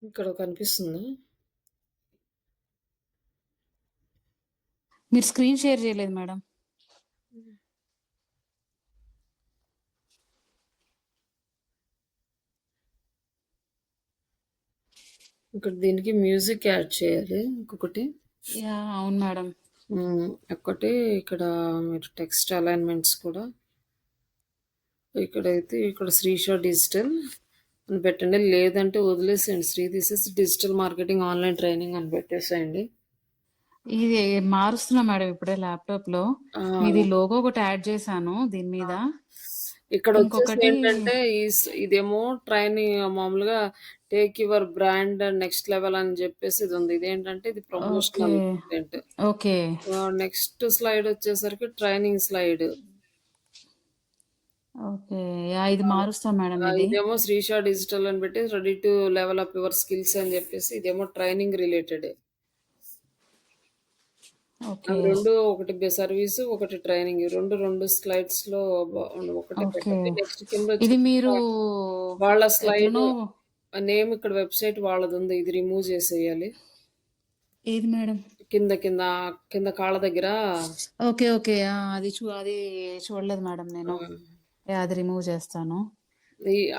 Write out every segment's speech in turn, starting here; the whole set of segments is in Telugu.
ఇక్కడ కనిపిస్తుందా? మీరు స్క్రీన్ షేర్ చేయలేదు మేడం. ఇక్కడ దీనికి మ్యూజిక్ యాడ్ చేయాలి ఇంకొకటి. అవును మేడం. ఒకటి ఇక్కడ మీరు టెక్స్ట్ అలైన్మెంట్స్ కూడా ఇక్కడైతే ఇక్కడ శ్రీషా డిజిటల్ అని పెట్టండి. లేదంటే వదిలేసేయండి. శ్రీ తీసేసి డిజిటల్ మార్కెటింగ్ ఆన్లైన్ ట్రైనింగ్ అని పెట్టేసేయండి. ఇది మారుస్తున్నా మేడం ఇప్పుడే ల్యాప్టాప్ లో. మీది లోగో ఒకటి యాడ్ చేశాను దీని మీద. ఇక్కడ వచ్చేసి ఇంకొకటి ఏంటంటే ఇదేమో ట్రైనింగ్ మామూలుగా take your brand next level అని చెప్పేసి ఇది ఉంది. ఇదేంటంటే ఇది promotional content. Okay next slide వచ్చేసరికి ట్రైనింగ్ స్లైడ్. ఓకే ఇది మారుస్తాం మేడం. ఇది ఇదేమో శ్రీషా డిజిటల్ అని పెట్టి ready to level up your skills అని చెప్పేసి ఇదేమో ట్రైనింగ్ రిలేటెడ్. అవి రెండు, ఒకటి సర్వీస్, ఒకటి ట్రైనింగ్. రెండు స్లైడ్స్ లో ఒకటి పెట్టండి. నెక్స్ట్ కింద ఇది మీరు వాళ్ళ స్లైడ్ నేమ్ ఇక్కడ వెబ్సైట్ వాళ్ళది ఉంది. ఇది రిమూవ్ చేసేయాలి. ఏది మేడం? కింద కింద కింద కాళ్ళ దగ్గర. ఓకే ఓకే అది చూడలేదు మేడం నేను. అది రిమూవ్ చేస్తాను.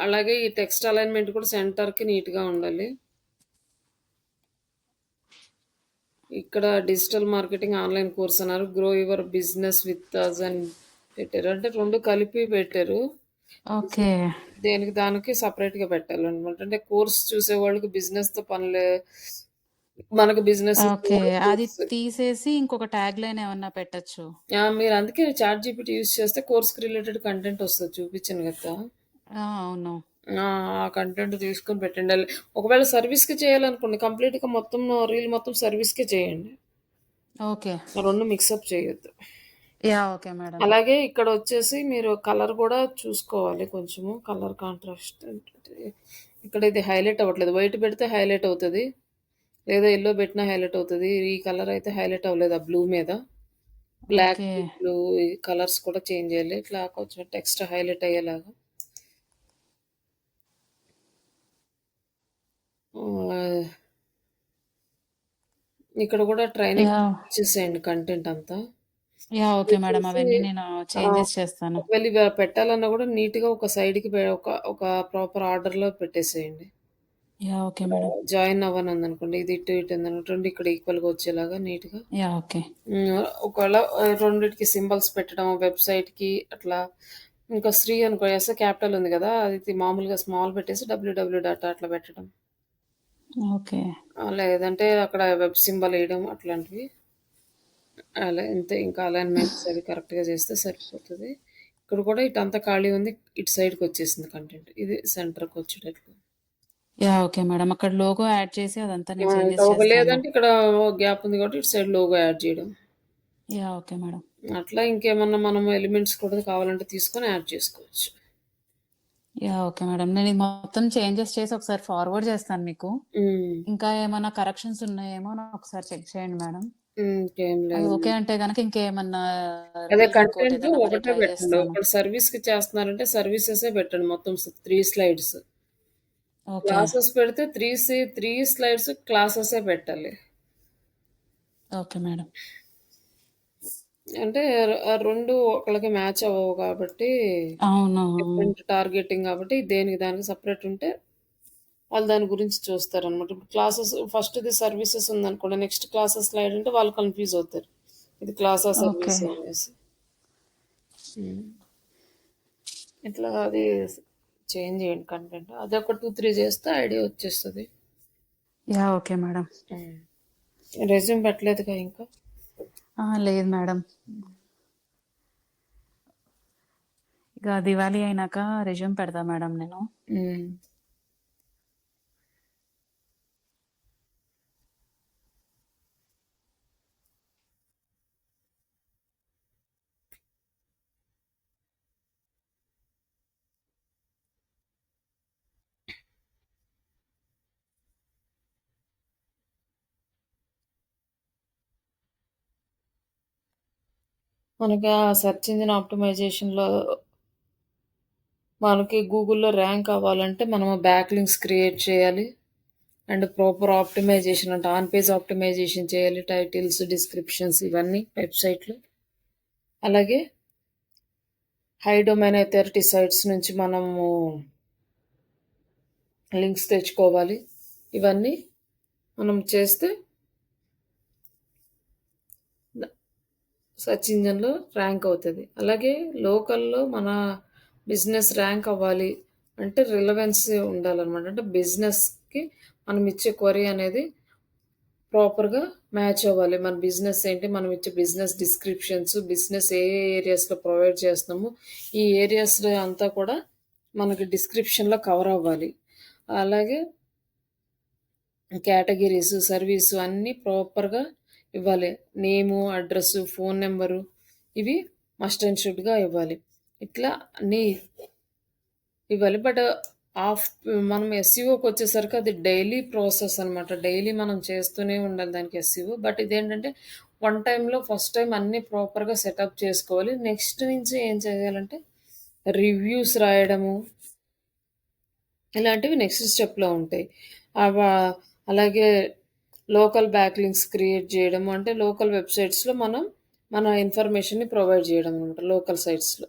అలాగే ఈ టెక్స్ట్ అలైన్మెంట్ కూడా సెంటర్ కి నీట్ గా ఉండాలి. ఇక్కడ డిజిటల్ మార్కెటింగ్ ఆన్లైన్ కోర్స్ అన్నారు. Grow your business with us అని పెట్టారు. అంటే రెండు కలిపి పెట్టారు. ఓకే దేనికి దానికి సపరేట్ గా పెట్టాలన్నమాట. అంటే కోర్స్ చూసే వాళ్ళకి బిజినెస్ తో పనిలే, మనకు బిజినెస్. ఓకే అది తీసేసి ఇంకొక ట్యాగ్ లైన్ ఏమన్నా పెట్టచ్చు. మీరు అందుకే చాట్ జీపీటీ యూజ్ చేస్తే కోర్స్ కి రిలేటెడ్ కంటెంట్ వస్తుంది. చూపించాను కదా. అవును. ఆ కంటెంట్ తీసుకొని పెట్టండి. ఒకవేళ సర్వీస్ కి చేయాలనుకోండి, కంప్లీట్ గా మొత్తం రీల్ మొత్తం సర్వీస్ కే చేయండి. ఓకే రెండు మిక్సప్ చేయొద్దు. Okay madam. అలాగే ఇక్కడ వచ్చేసి మీరు కలర్ కూడా చూసుకోవాలి. కొంచెము కలర్ కాంట్రాస్ట్. ఇక్కడ ఇది హైలైట్ అవ్వట్లేదు. వైట్ పెడితే హైలైట్ అవుతుంది, లేదా ఎల్లో పెట్టినా హైలైట్ అవుతుంది. ఈ కలర్ అయితే హైలైట్ అవ్వలేదు. ఆ బ్లూ మీద బ్లాక్, బ్లూ ఈ కలర్స్ కూడా చేంజ్ చేయాలి. ఇట్లా కొంచెం టెక్స్ట్ హైలైట్ అయ్యేలాగా. ఇక్కడ కూడా ట్రైనింగ్ చేసేయండి కంటెంట్ అంతా. ఓకే మేడం, అవన్నీ నేను చేంజెస్ చేస్తాను. ఒకవేళ పెట్టాలన్నా కూడా నీట్ గా ఒక సైడ్ కి ఒక ప్రాపర్ ఆర్డర్ లో పెట్టేసేయండి. Okay madam. జాయిన్ అవ్వను అనుకోండి, ఇది ఇటు ఇటు రెండు ఇక్కడ ఈక్వల్ గా వచ్చేలాగా నీట్ గా. ఓకే. ఒకవేళ రెండింటికి సింబల్స్ పెట్టడం వెబ్సైట్ కి అట్లా. ఇంకా శ్రీ అనుకో ఎస్ క్యాపిటల్ ఉంది కదా, అది మామూలుగా స్మాల్ పెట్టేసి డబ్ల్యూడబ్ల్యూ డాటా అట్లా పెట్టడం. ఓకే. లేదంటే అక్కడ వెబ్ సింబల్ వేయడం అట్లాంటివి. అలా ఇంతే. ఇంకా అలైన్మెంట్స్ అవి కరెక్ట్ గా చేస్తే సరిపోతుంది. ఇక్కడ కూడా ఇటు అంతా ఖాళీ ఉంది, ఇటు సైడ్కి వచ్చేసింది కంటెంట్. ఇది సెంటర్కి వచ్చేటట్లు. ఓకే మేడం, అక్కడ లోగో యాడ్ చేసి అదంతా లేదంటే ఇక్కడ గ్యాప్ ఉంది కాబట్టి ఇటు సైడ్ లోగో యాడ్ చేయడం. Okay madam. అట్లా ఇంకేమన్నా మనం ఎలిమెంట్స్ కూడా కావాలంటే తీసుకొని యాడ్ చేసుకోవచ్చు. ఓకే మేడం, నేను ఇది మొత్తం చేంజెస్ చేసి ఒకసారి ఫార్వర్డ్ చేస్తాను మీకు. ఇంకా ఏమైనా కరెక్షన్స్ ఉన్నాయేమో ఒకసారి చెక్ చేయండి మేడం. ఓకే అంటే కనుక ఇంకేమన్నా అదే కంటెంట్ ఒకటే పెట్టండి. ఒకటి సర్వీస్ కి చేస్తున్నారంటే సర్వీసెస్ పెట్టండి మొత్తం 3 స్లైడ్స్. క్లాసెస్ పెడితే 3 స్లైడ్స్ క్లాసెస్ పెట్టాలి. Okay madam. అంటే రెండు ఒకళ్ళకి మ్యాచ్ అవ్వవు కాబట్టి, డిఫరెంట్ టార్గెటింగ్ కాబట్టి దేనికి దానికి సపరేట్ ఉంటే వాళ్ళు దాని గురించి చూస్తారు అనమాట. ఇప్పుడు క్లాసెస్ ఫస్ట్ ఇది సర్వీసెస్ ఉందనుకోండి, నెక్స్ట్ క్లాసెస్ స్లైడ్ అంటే వాళ్ళు కన్ఫ్యూజ్ అవుతారు, ఇది క్లాసా సర్వీస్ అనేసి. ఇట్లా అది చేంజ్ చేయండి కంటెంట్. అది ఒక 2-3 చేస్తే ఐడియా వచ్చేస్తుంది. Okay madam. రెజ్యూమ్ పెట్టలేదుగా ఇంకా? లేదు మేడం, ఇక దివాళీ అయినాక రెజ్యూమ్ పెడతా మేడం నేను. మనకి ఆ సెర్చ్ ఇంజిన్ ఆప్టిమైజేషన్లో మనకి గూగుల్లో ర్యాంక్ అవ్వాలంటే మనం బ్యాక్ లింక్స్ క్రియేట్ చేయాలి. అండ్ ప్రాపర్ ఆప్టిమైజేషన్ అంటే ఆన్ పేజ్ ఆప్టిమైజేషన్ చేయాలి, టైటిల్స్, డిస్క్రిప్షన్స్ ఇవన్నీ వెబ్సైట్లో. అలాగే హై డొమైన్ అథారిటీ సైట్స్ నుంచి మనము లింక్స్ తెచ్చుకోవాలి. ఇవన్నీ మనం చేస్తే సెర్చ్ ఇంజన్లో ర్యాంక్ అవుతుంది. అలాగే లోకల్లో మన బిజినెస్ ర్యాంక్ అవ్వాలి అంటే రిలవెన్స్ ఉండాలన్నమాట. అంటే బిజినెస్కి మనం ఇచ్చే క్వరీ అనేది ప్రాపర్గా మ్యాచ్ అవ్వాలి. మన బిజినెస్ ఏంటి, మనం ఇచ్చే బిజినెస్ డిస్క్రిప్షన్స్, బిజినెస్ ఏ ఏరియాస్లో ప్రొవైడ్ చేస్తున్నాము, ఈ ఏరియాస్లో అంతా కూడా మనకి డిస్క్రిప్షన్లో కవర్ అవ్వాలి. అలాగే కేటగిరీస్, సర్వీసు అన్నీ ప్రాపర్గా ఇవ్వాలి. నేము, అడ్రస్సు, ఫోన్ నెంబరు ఇవి మస్ట్ అండ్ షుడ్గా ఇవ్వాలి. ఇట్లా అన్నీ ఇవ్వాలి. బట్ మనం ఎస్ఈఓకి వచ్చేసరికి అది డైలీ ప్రాసెస్ అనమాట. డైలీ మనం చేస్తూనే ఉండాలి దానికి ఎస్ఈఓ. బట్ ఇదేంటంటే వన్ టైంలో ఫస్ట్ టైం అన్నీ ప్రాపర్గా సెటప్ చేసుకోవాలి. నెక్స్ట్ నుంచి ఏం చేయాలంటే రివ్యూస్ రాయడము ఇలాంటివి నెక్స్ట్ స్టెప్లో ఉంటాయి. అలాగే లోకల్ బ్యాక్ లింక్స్ క్రియేట్ చేయడం అంటే లోకల్ వెబ్సైట్స్లో మనం మన ఇన్ఫర్మేషన్ని ప్రొవైడ్ చేయడం అనమాట లోకల్ సైట్స్లో.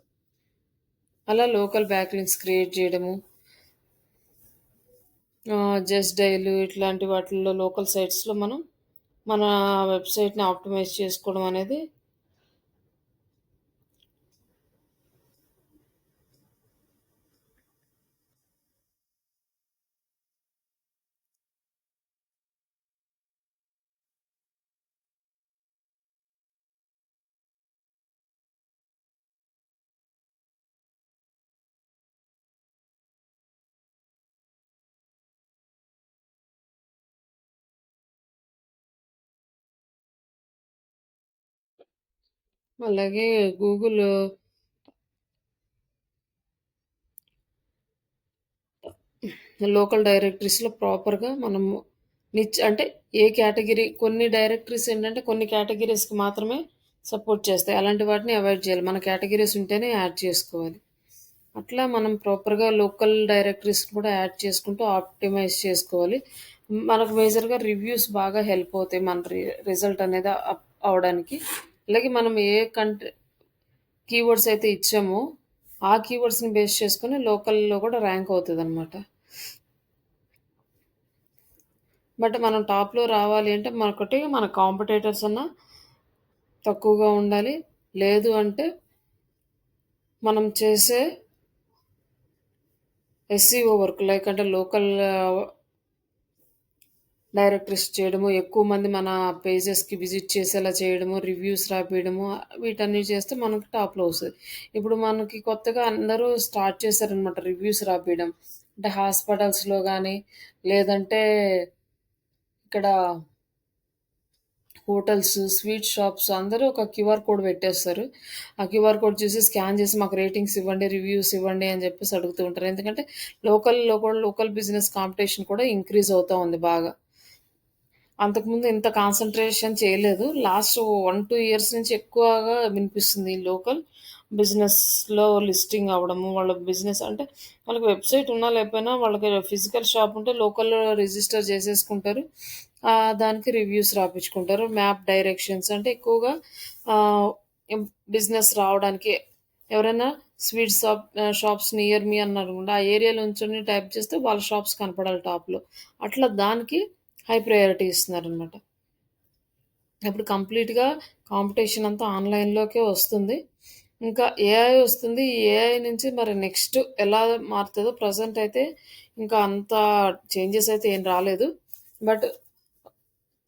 అలా లోకల్ బ్యాక్ లింక్స్ క్రియేట్ చేయడము, జస్ట్ డైల్ ఇట్లాంటి వాటిల్లో లోకల్ సైట్స్లో మనం మన వెబ్సైట్ని ఆప్టిమైజ్ చేసుకోవడం అనేది అలాగే గూగుల్ లోకల్ డైరెక్టరీస్లో ప్రాపర్గా మనము అంటే ఏ కేటగిరీ కొన్ని డైరెక్టరీస్ ఏంటంటే కొన్ని కేటగిరీస్కి మాత్రమే సపోర్ట్ చేస్తాయి. అలాంటి వాటిని అవాయిడ్ చేయాలి. మన కేటగిరీస్ ఉంటేనే యాడ్ చేసుకోవాలి. అట్లా మనం ప్రాపర్గా లోకల్ డైరెక్టరీస్ కూడా యాడ్ చేసుకుంటూ ఆప్టిమైజ్ చేసుకోవాలి. మనకు మేజర్గా రివ్యూస్ బాగా హెల్ప్ అవుతాయి మన రిజల్ట్ అనేది అప్ అవడానికి. అలాగే మనం ఏ కీవర్డ్స్ అయితే ఇచ్చామో ఆ కీవర్డ్స్ని బేస్ చేసుకొని లోకల్లో కూడా ర్యాంక్ అవుతుంది అనమాట. బట్ మనం టాప్లో రావాలి అంటే మనకొకటి మన కాంపిటేటర్స్ అన్న తక్కువగా ఉండాలి. లేదు అంటే మనం చేసే ఎస్ఈఓ వర్క్ లైక్ అంటే లోకల్ డైరెక్టరీస్ చేయడము, ఎక్కువ మంది మన పేజెస్కి విజిట్ చేసేలా చేయడము, రివ్యూస్ రాపియడము వీటన్నీ చేస్తే మనకు టాప్లో వస్తుంది. ఇప్పుడు మనకి కొత్తగా అందరూ స్టార్ట్ చేశారనమాట రివ్యూస్ రాపియడం. అంటే హాస్పిటల్స్లో కానీ లేదంటే ఇక్కడ హోటల్స్, స్వీట్ షాప్స్ అందరూ ఒక క్యూఆర్ కోడ్ పెట్టేస్తారు. ఆ క్యూఆర్ కోడ్ చూసి స్కాన్ చేసి మాకు రేటింగ్స్ ఇవ్వండి, రివ్యూస్ ఇవ్వండి అని చెప్పేసి అడుగుతూ ఉంటారు. ఎందుకంటే లోకల్‌లో కూడా లోకల్ బిజినెస్ కాంపిటీషన్ కూడా ఇంక్రీజ్ అవుతా ఉంది బాగా. అంతకుముందు ఇంత కాన్సంట్రేషన్ చేయలేదు. లాస్ట్ 1, 2 ఇయర్స్ నుంచి ఎక్కువగా వినిపిస్తుంది. ఈ లోకల్ బిజినెస్‌లో లిస్టింగ్ అవ్వడము, వాళ్ళ బిజినెస్ అంటే వాళ్ళకి వెబ్‌సైట్ ఉన్నా లేకపోయినా వాళ్ళకి ఫిజికల్ షాప్ ఉంటే లోకల్‌లో రిజిస్టర్ చేసేసుకుంటారు. దానికి రివ్యూస్ రాపిచ్చుకుంటారు. మ్యాప్ డైరెక్షన్స్ అంటే ఎక్కువగా ఆహ్, బిజినెస్ రావడానికి ఎవరైనా స్వీట్ షాప్స్ నియర్ మీ అన్నారనుకోండి, ఆ ఏరియాలో నుంచొని టైప్ చేస్తే వాళ్ళ షాప్స్ కనపడాలి టాప్‌లో. అట్లా దానికి హై ప్రయారిటీ ఇస్తున్నారనమాట. ఇప్పుడు కంప్లీట్‌గా కాంపిటీషన్ అంతా ఆన్‌లైన్‌లోకే వస్తుంది. ఇంకా ఏఐ వస్తుంది. ఈ ఏఐ నుంచి మరి నెక్స్ట్ ఎలా మారుతదో ప్రెజెంట్ అయితే ఇంకా అంత చేంజెస్ అయితే ఏం రాలేదు. బట్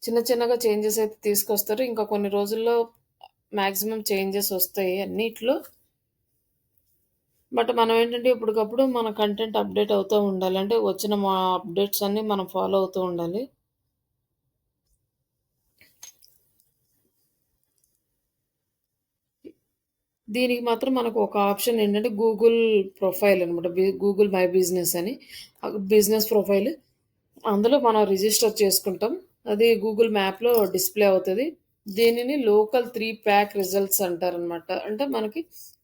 చిన్న చిన్నగా చేంజెస్ అయితే తీసుకొస్తారు. ఇంకా కొన్ని రోజుల్లో మాక్సిమం చేంజెస్ వస్తాయి అన్నిట్లో. బట్ మనం ఏంటంటే ఇప్పటికప్పుడు మన కంటెంట్ అప్డేట్ అవుతూ ఉండాలి. అంటే వచ్చిన మా అప్డేట్స్ అన్నీ మనం ఫాలో అవుతూ ఉండాలి. దీనికి మాత్రం మనకు ఒక ఆప్షన్ ఏంటంటే గూగుల్ ప్రొఫైల్ అనమాట. గూగుల్ మై బిజినెస్ అని. Business profile. అందులో మనం రిజిస్టర్ చేసుకుంటాం. అది గూగుల్ మ్యాప్‌లో డిస్‌ప్లే అవుతది. దీనిని లోకల్ 3 ప్యాక్ రిజల్ట్స్ అంటారనమాట. అంటే మనకి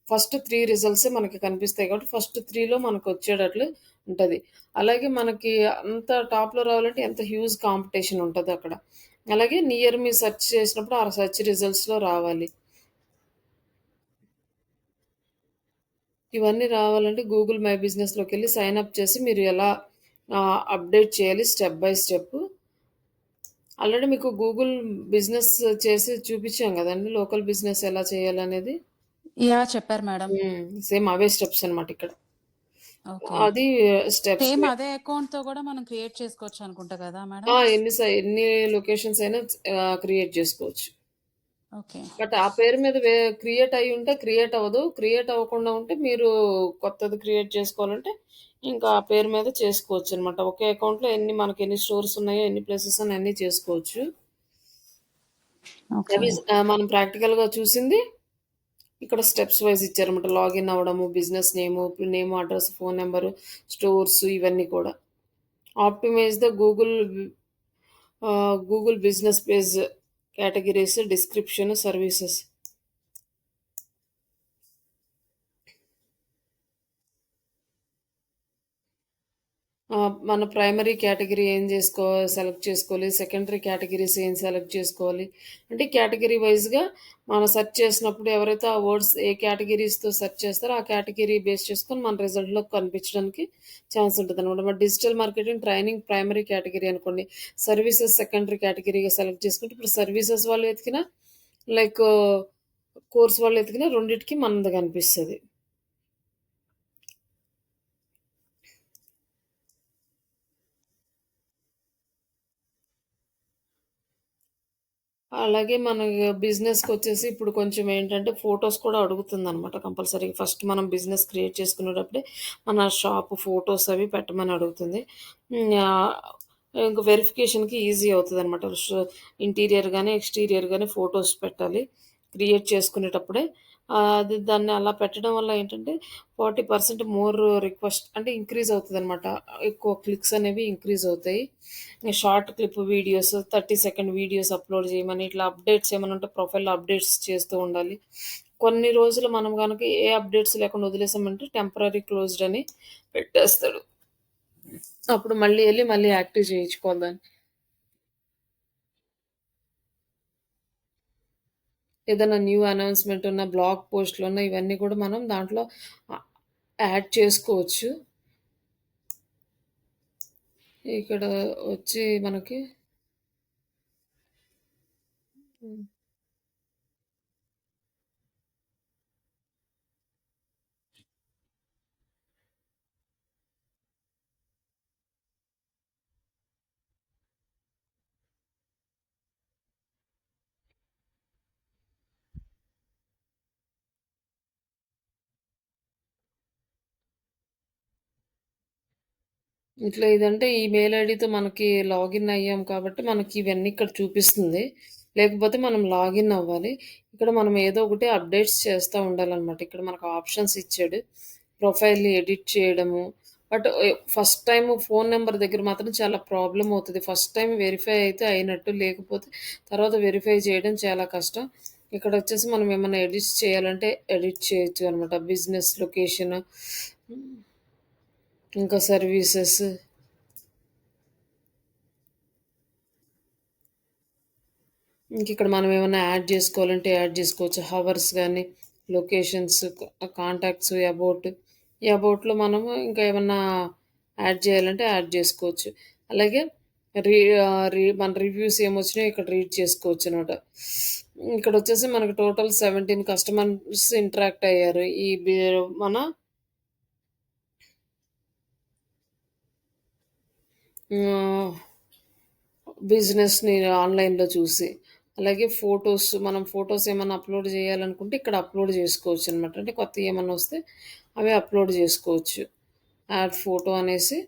ఫస్ట్ 3 రిజల్ట్సే మనకి కనిపిస్తాయి కాబట్టి ఫస్ట్ 3లో మనకొచ్చేటట్లు ఉంటది. అలాగే మనకి అంత టాప్‌లో రావాలంటే ఎంత హ్యూజ్ కాంపిటీషన్ ఉంటదక్కడ. అలాగే నియర్ మీ సెర్చ్ చేసినప్పుడు ఆ సెర్చ్ రిజల్ట్స్‌లో రావాలి. ఇవన్నీ రావాలంటే గూగుల్ మై బిజినెస్‌లోకెళ్ళి సైన్ అప్ చేసి మీరు ఎలా అప్‌డేట్ చేయాలి స్టెప్ బై స్టెప్. ఆల్రెడీ మీకు గూగుల్ బిజినెస్ చేసి చూపిచ్చాం గదండీ! లోకల్ బిజినెస్ ఎలా చేయాలనేది. చెప్పారు మేడం. సేమ్ అవే స్టెప్స్ అన్నమాట ఇక్కడ. ఓకే. అది స్టెప్స్. సేమ్ అదే అకౌంట్‌తో గూడా మనం క్రియేట్ చేసుకోవచ్చనుకుంటా గదా మేడం? ఎన్ని లొకేషన్స్ అయినా క్రియేట్ జేసుకోవచ్చు. ఓకే. బట్ ఆ పేరు మీద క్రియేట్ అయ్యుంటే క్రియేట్ అవ్వదు. క్రియేట్ అవ్వకుండా ఉంటే మీరు కొత్తది క్రియేట్ చేసుకోవాలంటే ఇంకా ఆ పేరు మీద చేసుకోవచ్చనమాట. ఒకే అకౌంట్‌లో మనకెన్ని స్టోర్స్ ఉన్నాయో, ఎన్ని ప్లేసెస్ ఉన్నాయో అన్నీ చేసుకోవచ్చు. ఓకే. అవి మనం ప్రాక్టికల్‌గా చూసింది ఇక్కడ స్టెప్స్ వైస్ ఇచ్చారన్నమాట. లాగిన్ అవ్వడము, బిజినెస్ నేము, అడ్రెస్, ఫోను నంబరు, స్టోర్స్ ఇవన్నీ కూడా. Optimise the Google business page categories, description, services. మన ప్రైమరీ కేటగరీ ఏం సెలెక్ట్ చేసుకోవాలి. సెకండరీ కేటగరీస్ ఏం సెలెక్ట్ చేసుకోవాలి. అంటే కేటగరీ వైస్‌గా మనం సెర్చ్ చేసినప్పుడు ఎవరైతే ఆ వర్డ్స్ ఏ కేటగరీస్‌తో సెర్చ్ చేస్తారో ఆ కేటగరీ బేస్ చేసుకొని మన రిజల్ట్‌లో కనిపించడానికి ఛాన్స్ ఉంటదనమాట. మరి digital marketing training primary category అనుకోండి. సర్వీసెస్ సెకండరీ కేటగరీగా సెలెక్ట్ చేసుకుంటే ఇప్పుడు సర్వీసెస్ వాళ్ళు వెతికినా లైక్ కోర్స్ వాళ్ళు వెతికినా రెండిటికి మనది కనిపిస్తది. అలాగే మన బిజినెస్‌కొచ్చేసి ఇప్పుడు కొంచెం ఏంటంటే ఫోటోస్ కూడా అడుగుతుందనమాట కంపల్సరీగా. ఫస్ట్ మనం బిజినెస్ క్రియేట్ చేసుకునేటప్పుడే మన షాప్ ఫోటోస్ అవి పెట్టమని అడుగుతుంది. హ్మ్. ఇంక వెరిఫికేషన్‌కి ఈజీ అవుతదనమాట. ఇంటీరియర్ గాని, ఎక్స్‌టీరియర్ గాని ఫోటోస్ పెట్టాలి. క్రియేట్ చేసుకునేటప్పుడే. దాన్ని అలా పెట్టడం వల్ల ఏంటంటే 40% మోర్ రిక్వెస్ట్ అంటే ఇంక్రీజ్ అవుతదనమాట. ఎక్కువ క్లిక్స్ అనేవి ఇంక్రీజ్ అవుతాయి. Short clip videos, 30 second videos upload చేయమని, ఇట్లా అప్డేట్స్ ఏమన్నా ఉంటే ప్రొఫైల్‌లో అప్డేట్స్ చేస్తూ ఉండాలి. కొన్ని రోజులు మనం గనక ఏ అప్డేట్స్ లేకుండా వదిలేసామంటే టెంపరరీ క్లోజ్డ్ అని పెట్టేస్తాడు. అప్పుడు మళ్ళీ యాక్టివ్ చేయించుకోవాలి దాన్ని. ఏదైనా న్యూ అనౌన్స్‌మెంట్ ఉన్న, బ్లాగ్ పోస్ట్‌లున్న ఇవన్నీ కూడా మనం దాంట్లో ఆహ్, యాడ్ చేసుకోవచ్చు. ఇక్కడ వచ్చి మనకి హ్మ్. ఇట్లా ఇదంటే ఈ మెయిల్ ఐడీతో మనకి లాగిన్ అయ్యాం కాబట్టి మనకి ఇవన్నీ ఇక్కడ చూపిస్తుంది. లేకపోతే మనం లాగిన్ అవ్వాలి. ఇక్కడ మనం ఏదో ఒకటి అప్డేట్స్ చేస్తా ఉండాలనమాట. ఇక్కడ మనకు ఆప్షన్స్ ఇచ్చాడు. ప్రొఫైల్‌ని ఎడిట్ చేయడము. But first time phone number దగ్గర మాత్రం చాలా ప్రాబ్లమ్ అవుతది. ఫస్ట్ టైమ్ వెరిఫై అయితే అయినట్టు. లేకపోతే తర్వాత వెరిఫై చేయడం చాలా కష్టం. ఇక్కడొచ్చేసి మనం ఏమన్నా ఎడిట్స్ చేయాలంటే ఎడిట్ చేయొచ్చు అనమాట. బిజినెస్ లొకేషన్ ఇంకా సర్వీసెస్. ఇంకిక్కడ మనం ఏమన్నా యాడ్ జేసుకోవాలంటే యాడ్ జేసుకోవచ్చు. హవర్స్ గానీ, లొకేషన్స్, కాంటాక్ట్స్, అబౌట్. ఈ అబౌట్‌లో మనము ఇంకా ఏమన్నా యాడ్ జేయాలంటే యాడ్ జేసుకోవచ్చు. అలాగే రీ మన రివ్యూస్ ఏమొచ్చినాయో ఇక్కడ రీడ్ చేసుకోవచ్చనమాట. ఇక్కడొచ్చేసి మనకు టోటల్ 17 కస్టమర్స్ ఇంటరాక్ట్ అయ్యారు. మన ఆహ్, బిజినెస్‌ని ఆన్‌లైన్‌లో చూసి. అలాగే మనం ఫోటోస్ ఏమన్నా అప్‌లోడ్ జేయాలనుకుంటే ఇక్కడ అప్‌లోడ్ జేసుకోవచ్చనమాట. అంటే కొత్తయేమన్నా వస్తే అవి అప్‌లోడ్ జేసుకోవచ్చు. యాడ్ ఫోటో అనేసి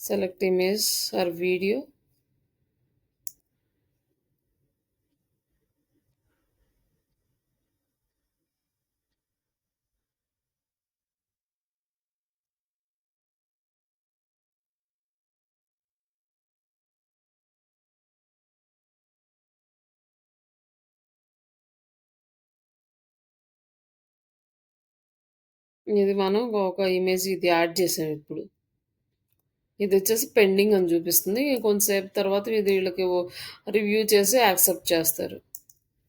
సెలెక్ట్ ఇమేజ్ ఆర్ వీడియో. ఇది మనం ఒక ఇమేజ్ ఇది యాడ్ చేసాం ఇప్పుడు. ఇదొచ్చేసి పెండింగ్ అని చూపిస్తుంది. కొంతసేపు తర్వాత ఇది వీళ్ళకి రివ్యూ చేసి యాక్సెప్ట్ చేస్తారు.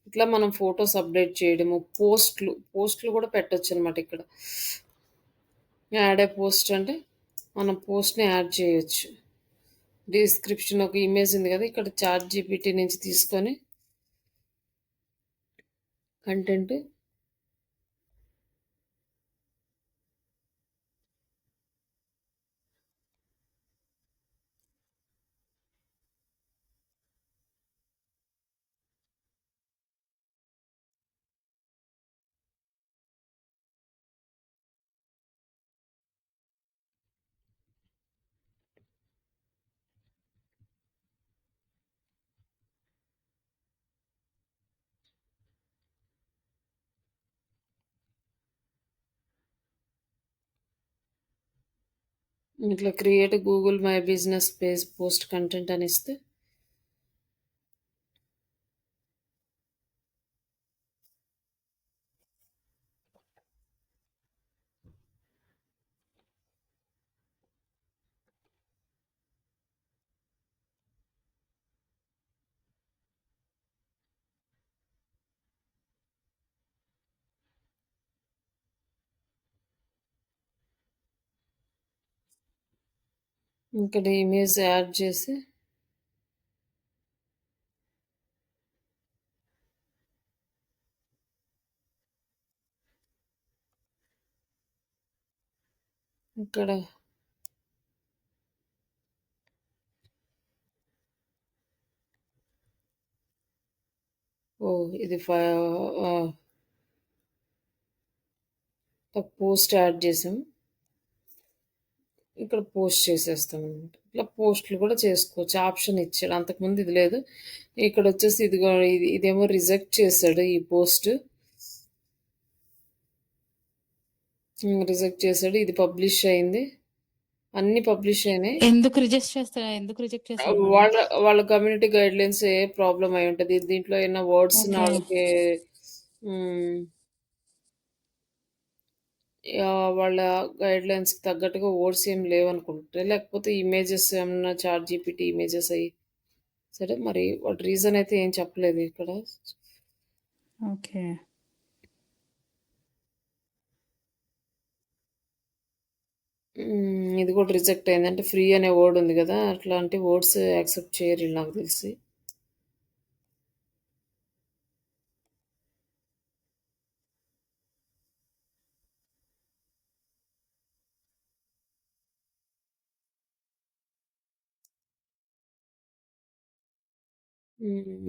ఇట్లా మనం ఫోటోస్ అప్‌డేట్ చేయడము, పోస్ట్‌లు కూడా పెట్టొచ్చనమాట ఇక్కడ. యాడ్ ఏ పోస్ట్ అంటే మనం పోస్ట్‌ని యాడ్ చేయొచ్చు. డిస్క్రిప్షన్ ఒక ఇమేజ్ ఉంది కదా! ఇక్కడ చాట్‌జీపీటీ నుంచి తీసుకొని కంటెంట్ ఇట్లా create Google my business page post content అని ఇస్తే ఇక్కడ ఇమేజ్ యాడ్ చేసి ఇక్కడ ఇది పోస్ట్ యాడ్ చేసాం. ఇక్కడ పోస్ట్ చేసేస్తాం అనమాట. ఇట్లా పోస్టులు కూడా చేసుకోవచ్చు. ఆప్షన్ ఇచ్చాడు. అంతకుముందు ఇది లేదు. ఇక్కడ వచ్చేసి ఇదేమో రిజెక్ట్ చేశాడు ఈ పోస్ట్. రిజెక్ట్ చేశాడు. ఇది పబ్లిష్ అయింది. అన్ని పబ్లిష్ అయినాయి. ఎందుకు రిజెక్ట్ చేశాడు మేడం? వాళ్ళ కమ్యూనిటీ గైడ్‌లైన్స్ ఏ ప్రాబ్లమ్ అయి ఉంటది. దీంట్లో ఏమైనా వర్డ్స్ ఓకే. వాళ్ళకి వాళ్ళ గైడ్‌లైన్స్‌కి తగ్గట్టుగా వర్డ్స్ ఏమి లేవనుకుంటా. లేకపోతే ఇమేజెస్ ఏమన్నా చాట్‌జీపీటీ ఇమేజెస్ అయ్యి సరే మరి వాటి రీజన్ అయితే ఏం చెప్పలేదు ఇక్కడ. ఓకే. ఇది కూడా రిజెక్ట్ అయింది. అంటే ఫ్రీ అనే వర్డ్ ఉంది కదా! అట్లాంటి వర్డ్స్ యాక్సెప్ట్ చేయరు ఈళ్ళు నాకు తెలిసి.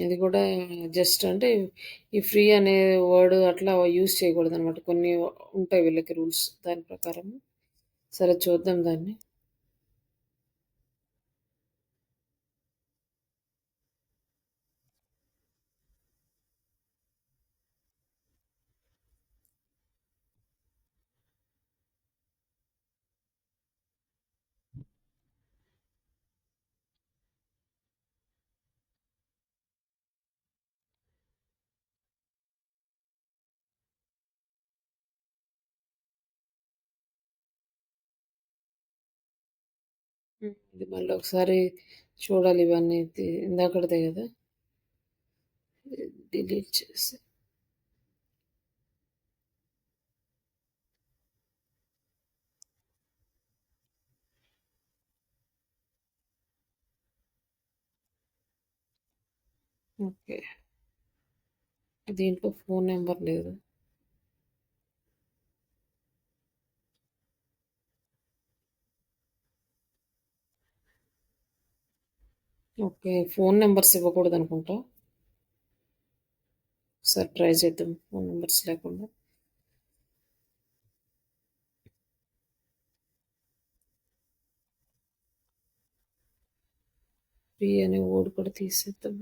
ఇది కూడా జస్ట్ అంటే ఈ ఫ్రీ అనే వర్డ్ అట్లా యూజ్ చేయకూడదనమాట. కొన్ని ఉంటాయి వీళ్ళకి రూల్స్ దాని ప్రకారం. సరే చూద్దాం దాన్ని. ఇది మళ్ళీ ఒకసారి చూడాలి ఇవన్నీ. ఇందాకటిదే కదా! డిలీట్ చేసి ఓకే. దీంట్లో ఫోన్ నెంబర్ లేదు. ఓకే. ఫోన్ నెంబర్స్ ఇవ్వకూడదనుకుంటా. ఒకసారి ట్రై చేద్దాం ఫోన్ నెంబర్స్ లేకుండా. ఫ్రీ అనే వర్డ్ కూడా తీసేద్దాం.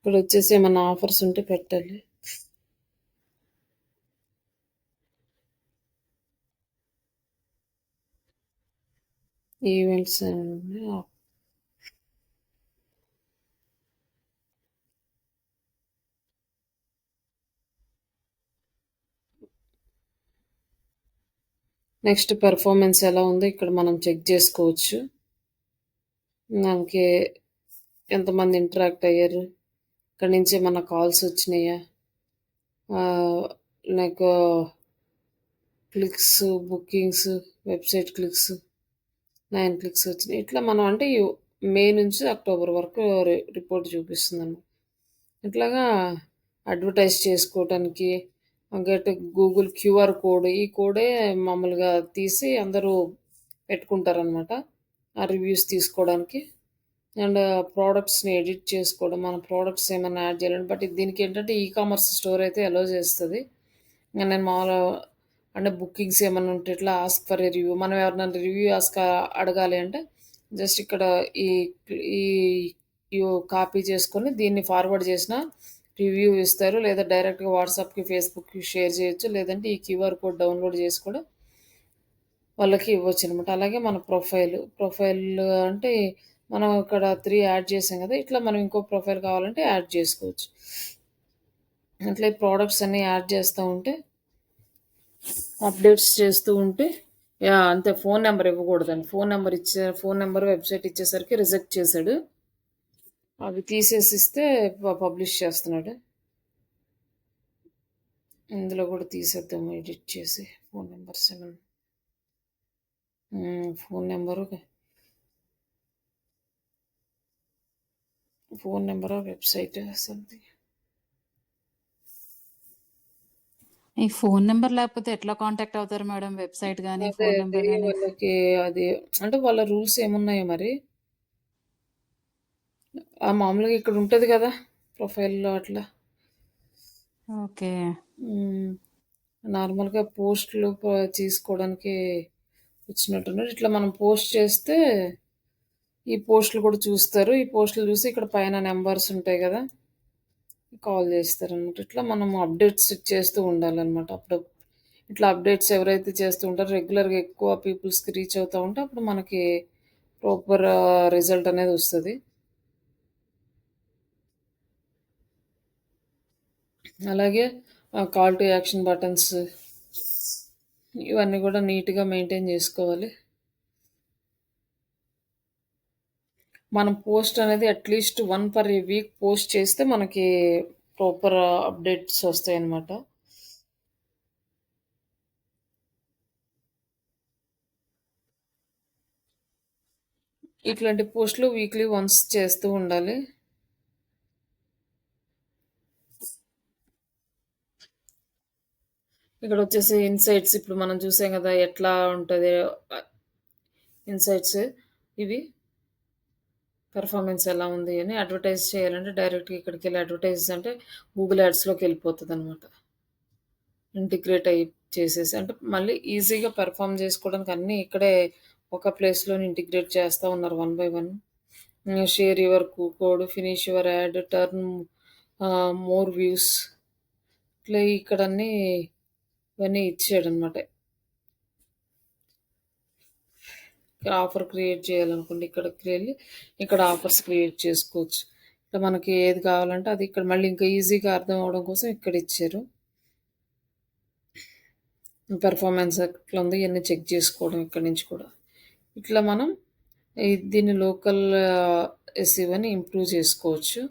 ఇక్కడొచ్చేసి ఏమన్నా ఆఫర్స్ ఉంటే పెట్టాలి. ఈవెంట్స్ నెక్స్ట్ పెర్ఫార్మెన్స్ ఎలా ఉందో ఇక్కడ మనం చెక్ చేసుకోవచ్చు. మనకి ఎంతమంది ఇంటరాక్ట్ అయ్యారు, ఇక్కడ నుంచి ఏమన్నా కాల్స్ వచ్చినాయా, like clicks, bookings, website clicks 9 clicks వచ్చినాయి. ఇట్లా మనం అంటే మే నుంచి అక్టోబర్ వరకు రిపోర్ట్ చూపిస్తుందన్నమాట. ఇట్లాగా అడ్వర్టైజ్ చేసుకోవటానికి గట్ గూగుల్ క్యూఆర్ కోడ్, ఈ కోడే మామూలుగా తీసి అందరూ పెట్టుకుంటారనమాట ఆ రివ్యూస్ తీసుకోవడానికి. అండ్ ప్రోడక్ట్స్ని ఎడిట్ చేసుకోవడం, మన ప్రోడక్ట్స్ ఏమైనా యాడ్ చేయాలంటే. బట్ దీనికి ఏంటంటే కామర్స్ స్టోర్ అయితే అలో చేస్తుంది. ఇంకా నేను మామూలు అంటే బుకింగ్స్ ఏమైనా ఉంటే ఇట్లా ఆస్క్ ఫర్ ఏ రివ్యూ, మనం ఎవరైనా రివ్యూ అడగాలి అంటే జస్ట్ ఇక్కడ ఈ ఈ కాపీ చేసుకొని దీన్ని ఫార్వర్డ్ చేసిన రివ్యూ ఇస్తారు, లేదా డైరెక్ట్గా వాట్సాప్కి, ఫేస్బుక్కి షేర్ చేయొచ్చు, లేదంటే ఈ క్యూఆర్ కోడ్ డౌన్లోడ్ చేసి కూడా వాళ్ళకి ఇవ్వచ్చు అనమాట. అలాగే మన ప్రొఫైల్ అంటే మనం ఇక్కడ 3 యాడ్ చేసాం కదా, ఇట్లా మనం ఇంకో ప్రొఫైల్ కావాలంటే యాడ్ చేసుకోవచ్చు. అట్లా ఈ ప్రోడక్ట్స్ అన్నీ యాడ్ చేస్తూ ఉంటే, అప్డేట్స్ చేస్తూ ఉంటే అంతే. ఫోన్ నెంబర్ ఇవ్వకూడదండి. ఫోన్ నెంబర్ వెబ్సైట్ ఇచ్చేసరికి రిజెక్ట్ చేశాడు. అవి తీసేసిస్తే పబ్లిష్ చేస్తున్నాడు. ఇందులో కూడా తీసేద్దాము, ఎడిట్ చేసి. Phone number 7 phone number website something. ఈ ఫోన్ నెంబర్ లేకపోతే ఎట్లా కాంటాక్ట్ అవుతారు మేడం? వెబ్సైట్ కానీ ఫోన్ నెంబర్ కానీ వాళ్ళకి అది అంటే వాళ్ళ రూల్స్ ఏమున్నాయో మరి. మామూలుగా ఇక్కడ ఉంటుంది కదా ప్రొఫైల్లో అట్లా. ఓకే. నార్మల్గా పోస్టులు తీసుకోవడానికి వచ్చినట్టున్నారు. ఇట్లా మనం పోస్ట్ చేస్తే ఈ పోస్టులు కూడా చూస్తారు. ఈ పోస్టులు చూసి ఇక్కడ పైన నెంబర్స్ ఉంటాయి కదా, కాల్ చేస్తారనమాట. ఇట్లా మనం అప్డేట్స్ చేస్తూ ఉండాలన్నమాట. అప్పుడు ఇట్లా అప్డేట్స్ ఎవరైతే చేస్తూ ఉంటారో రెగ్యులర్గా ఎక్కువ పీపుల్స్కి రీచ్ అవుతూ ఉంటే అప్పుడు మనకి ప్రాపర్ రిజల్ట్ అనేది వస్తుంది. అలాగే కాల్ టు యాక్షన్ బటన్స్ ఇవన్నీ కూడా నీట్గా మెయింటైన్ చేసుకోవాలి. మనం పోస్ట్ అనేది అట్లీస్ట్ 1 per వీక్ పోస్ట్ చేస్తే మనకి ప్రాపర్ అప్డేట్స్ వస్తాయి అన్నమాట. ఇట్లాంటి పోస్టులు వీక్లీ వన్స్ చేస్తూ ఉండాలి. ఇక్కడ వచ్చేసి ఇన్సైట్స్, ఇప్పుడు మనం చూసాం కదా ఎట్లా ఉంటుంది ఇన్సైట్స్. ఇవి పెర్ఫార్మెన్స్ ఎలా ఉంది అని అడ్వర్టైజ్ చేయాలంటే డైరెక్ట్గా ఇక్కడికి వెళ్ళి అడ్వర్టైజ్ అంటే గూగుల్ యాడ్స్లోకి వెళ్ళిపోతుంది అనమాట. ఇంటిగ్రేట్ అయ్యి చేసేసి అంటే మళ్ళీ ఈజీగా పెర్ఫామ్ చేసుకోవడానికి అన్నీ ఇక్కడే ఒక ప్లేస్లోనే ఇంటిగ్రేట్ చేస్తూ ఉన్నారు 1 by 1. Share your code, finish your add, turn more views, ఇట్లా ఇక్కడ అన్నీ ఇవన్నీ ఇచ్చాడు అనమాట. ఆఫర్ క్రియేట్ చేయాలనుకోండి ఇక్కడికి వెళ్ళి ఇక్కడ ఆఫర్స్ క్రియేట్ చేసుకోవచ్చు. ఇట్లా మనకి ఏది కావాలంటే అది ఇక్కడ మళ్ళీ ఇంకా ఈజీగా అర్థం అవడం కోసం ఇక్కడ ఇచ్చారు. పెర్ఫార్మెన్స్ ఎట్లా ఉంది ఇవన్నీ చెక్ చేసుకోవడం ఇక్కడి నుంచి కూడా. ఇట్లా మనం దీన్ని లోకల్ ఎస్ఈఓని ఇంప్రూవ్ చేసుకోవచ్చు.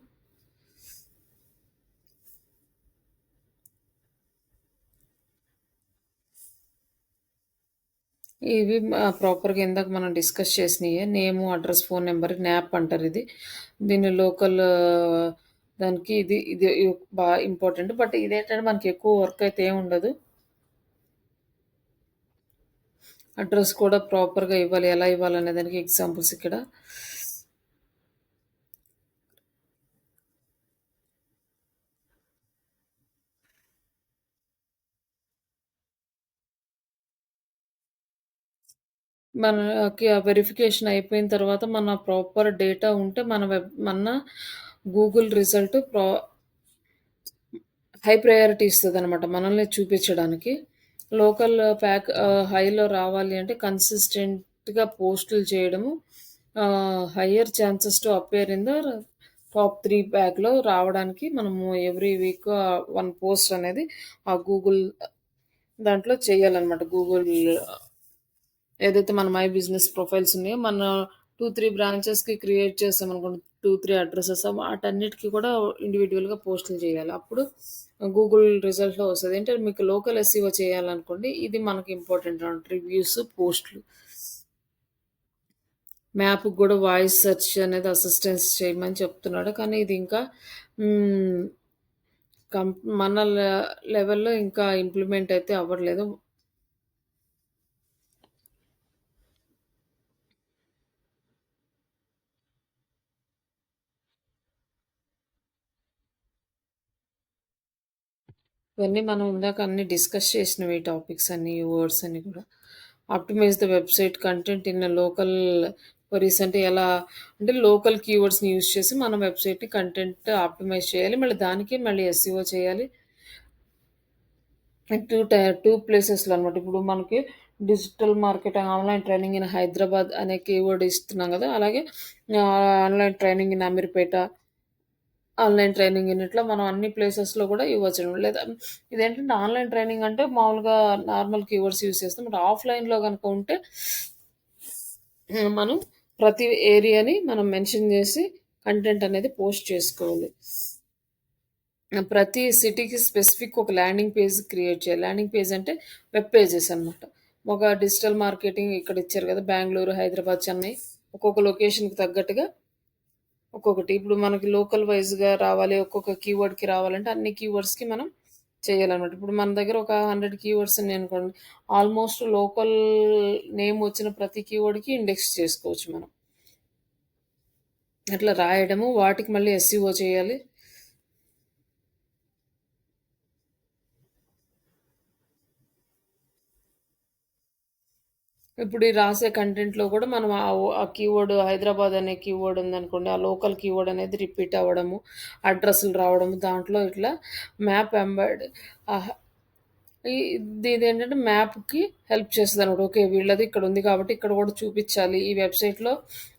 ఇవి ప్రాపర్గా ఇందాక మనం డిస్కస్ చేసినాయి. నేము, అడ్రస్, ఫోన్ నెంబర్, న్యాప్ అంటారు ఇది. దీన్ని లోకల్ దానికి ఇది ఇది బాగా ఇంపార్టెంట్. బట్ ఇదేంటంటే మనకి ఎక్కువ వర్క్ అయితే ఏమి ఉండదు. అడ్రస్ కూడా ప్రాపర్గా ఇవ్వాలి. ఎలా ఇవ్వాలనే దానికి ఎగ్జాంపుల్స్ ఇక్కడ. మనకి ఆ వెరిఫికేషన్ అయిపోయిన తర్వాత మన ప్రాపర్ డేటా ఉంటే మన గూగుల్ రిజల్ట్ హై ప్రయారిటీ ఇస్తుంది అనమాట మనల్ని చూపించడానికి. లోకల్ హైలో రావాలి అంటే కన్సిస్టెంట్ కరెక్ట్‌గా పోస్టులు చేయడము, higher chances to appear in the top 3 బ్యాగ్‌లో రావడానికి మనము ఎవ్రీ వీక్ 1 పోస్ట్ అనేది ఆ గూగుల్ దాంట్లో చేయాలనమాట. గూగుల్ ఏదైతే మన మై బిజినెస్ ప్రొఫైల్స్ ఉన్నాయో, మన 2, 3 బ్రాంచెస్‌కి క్రియేట్ చేసామనుకోండి. 2, 3 అడ్రెసెస్ వాటన్నిటికి కూడా ఇండివిడ్యువల్‌గా పోస్టులు చేయాలి. అప్పుడు గూగుల్ రిజల్ట్‌లో వస్తది. అంటే మీకు లోకల్ ఎస్ఈఓ చేయాలనుకోండి, ఇది మనకి ఇంపార్టెంట్ అన్నమాట. రివ్యూస్, పోస్టులు. మ్యాప్‌కి గూడా వాయిస్ సెర్చ్ అనేది అసిస్టెన్స్ చేయమని చెప్తున్నాడు. కానీ ఇది ఇంకా హ్మ్. కం మన లెవెల్‌లో ఇంకా ఇంప్లిమెంట్ అయితే అవ్వట్లేదు. ఇవన్నీ మనం ఇందాక అన్నీ డిస్కస్ చేసినవి టాపిక్స్ అన్నీ, ఈ వర్డ్స్ అన్నీ కూడా. Optimise the website content in local queries అంటే ఎలా అంటే లోకల్ కీవర్డ్స్‌ని యూజ్ చేసి మనం వెబ్‌సైట్‌ని కంటెంట్ ఆప్టిమైజ్ చేయాలి. మళ్ళీ దానికి మళ్ళీ ఎస్ఈఓ చేయాలి. 2 ప్లేసెస్‌లో అనమాట. ఇప్పుడు మనకి digital marketing online training in Hyderabad అనే కీవర్డ్ ఇస్తున్నాం గదా! అలాగే online training in Ameerpet, online training in ఇట్లా మనం అన్ని ప్లేసెస్‌లో గూడా ఇవ్వచ్చును. లేదా ఇదేంటంటే ఆన్‌లైన్ ట్రైనింగ్ అంటే మామూలుగా నార్మల్ కీవర్డ్స్ యూజ్ చేస్తాం. బట్ ఆఫ్‌లైన్‌లో గనుక ఉంటే మనం ప్రతి ఏరియాని మనం మెన్షన్ జేసి కంటెంట్ అనేది పోస్ట్ చేసుకోవాలి. ప్రతి సిటీకి స్పెసిఫిక్ ఒక ల్యాండింగ్ పేజ్ క్రియేట్ చేయాలి. ల్యాండింగ్ పేజ్ అంటే వెబ్ పేజెస్ అనమాట. ఒక డిజిటల్ మార్కెటింగ్ ఇక్కడ ఇచ్చారు కదా! బెంగుళూరు, హైదరాబాద్, చెన్నై ఒక్కొక్క లొకేషన్‌కి తగ్గట్టుగా ఒక్కొక్కటి. ఇప్పుడు మనకి లోకల్ వైస్‌గా రావాలి. ఒక్కొక్క కీవర్డ్‌కి రావాలంటే అన్ని కీవర్డ్స్‌కి మనం చేయాలనమాట. ఇప్పుడు మన దగ్గర ఒక 100 కీవర్డ్స్ ఉన్నాయనుకోండి. ఆల్మోస్ట్ లోకల్ నేమ్ వచ్చిన ప్రతి కీవర్డ్‌కి ఇండెక్స్ చేసుకోవచ్చు మనం. అట్లా రాయడము, వాటికి మళ్ళీ ఎస్ఈఓ చేయాలి. ఇప్పుడు ఈ రాసే కంటెంట్‌లో కూడా మనం ఆ కీవర్డ్ హైదరాబాద్ అనే కీవర్డ్ ఉందనుకోండి. ఆ లోకల్ కీవర్డ్ అనేది రిపీట్ అవ్వడము, అడ్రెస్‌లు రావడము, దాంట్లో ఇట్లా మ్యాప్ ఎంబెడ్ ఆహ్, ఈ ఇదేంటంటే మ్యాప్‌కి హెల్ప్ చేస్తదనమాట. ఓకే. వీళ్ళది ఇక్కడుంది కాబట్టి ఇక్కడ కూడా చూపిచ్చాలి. ఈ వెబ్‌సైట్‌లో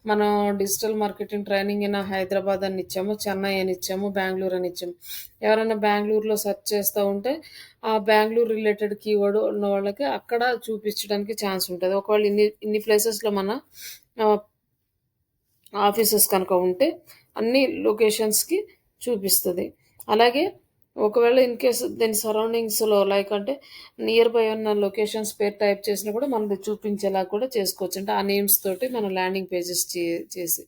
మనం digital marketing training in Hyderabad అని ఇచ్చాము, చెన్నై అని ఇచ్చాము, బెంగుళూరు అని ఇచ్చాము. ఎవరైనా బెంగుళూరులో సెర్చ్ చేస్తా ఉంటే, ఆ బెంగుళూరు రిలేటెడ్ కీవర్డ్ ఉన్న వాళ్ళకి అక్కడ చూపించడానికి ఛాన్స్ ఉంటది. ఒకవేళ ఇన్ని ఇన్ని ప్లేసెస్‌లో మన ఆహ్, ఆఫీసెస్ కనుక ఉంటే అన్ని లొకేషన్స్‌కి చూపిస్తది. అలాగే ఒకవేళ ఇన్ కేస్ దీని సరౌండింగ్స్‌లో లైక్ అంటే నియర్ బై ఉన్న లొకేషన్స్ పేరు టైప్ చేసినా కూడా మనది చూపించేలా కూడా చేసుకోవచ్చు. అంటే ఆ నేమ్స్ తోటి మనం ల్యాండింగ్ పేజెస్ చేసి.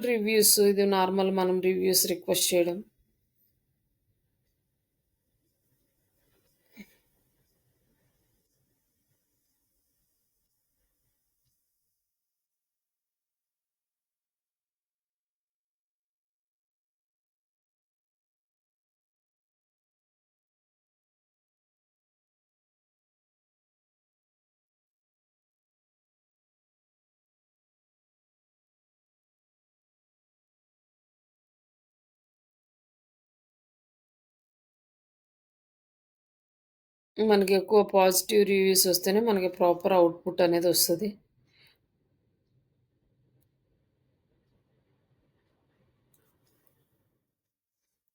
రివ్యూస్ ఇది నార్మల్ మనం రివ్యూస్ రిక్వెస్ట్ చేయడం. మనకి ఎక్కువ పాజిటివ్ రివ్యూస్ వస్తేనే మనకి ప్రాపర్ అవుట్‌పుట్ అనేది వస్తది.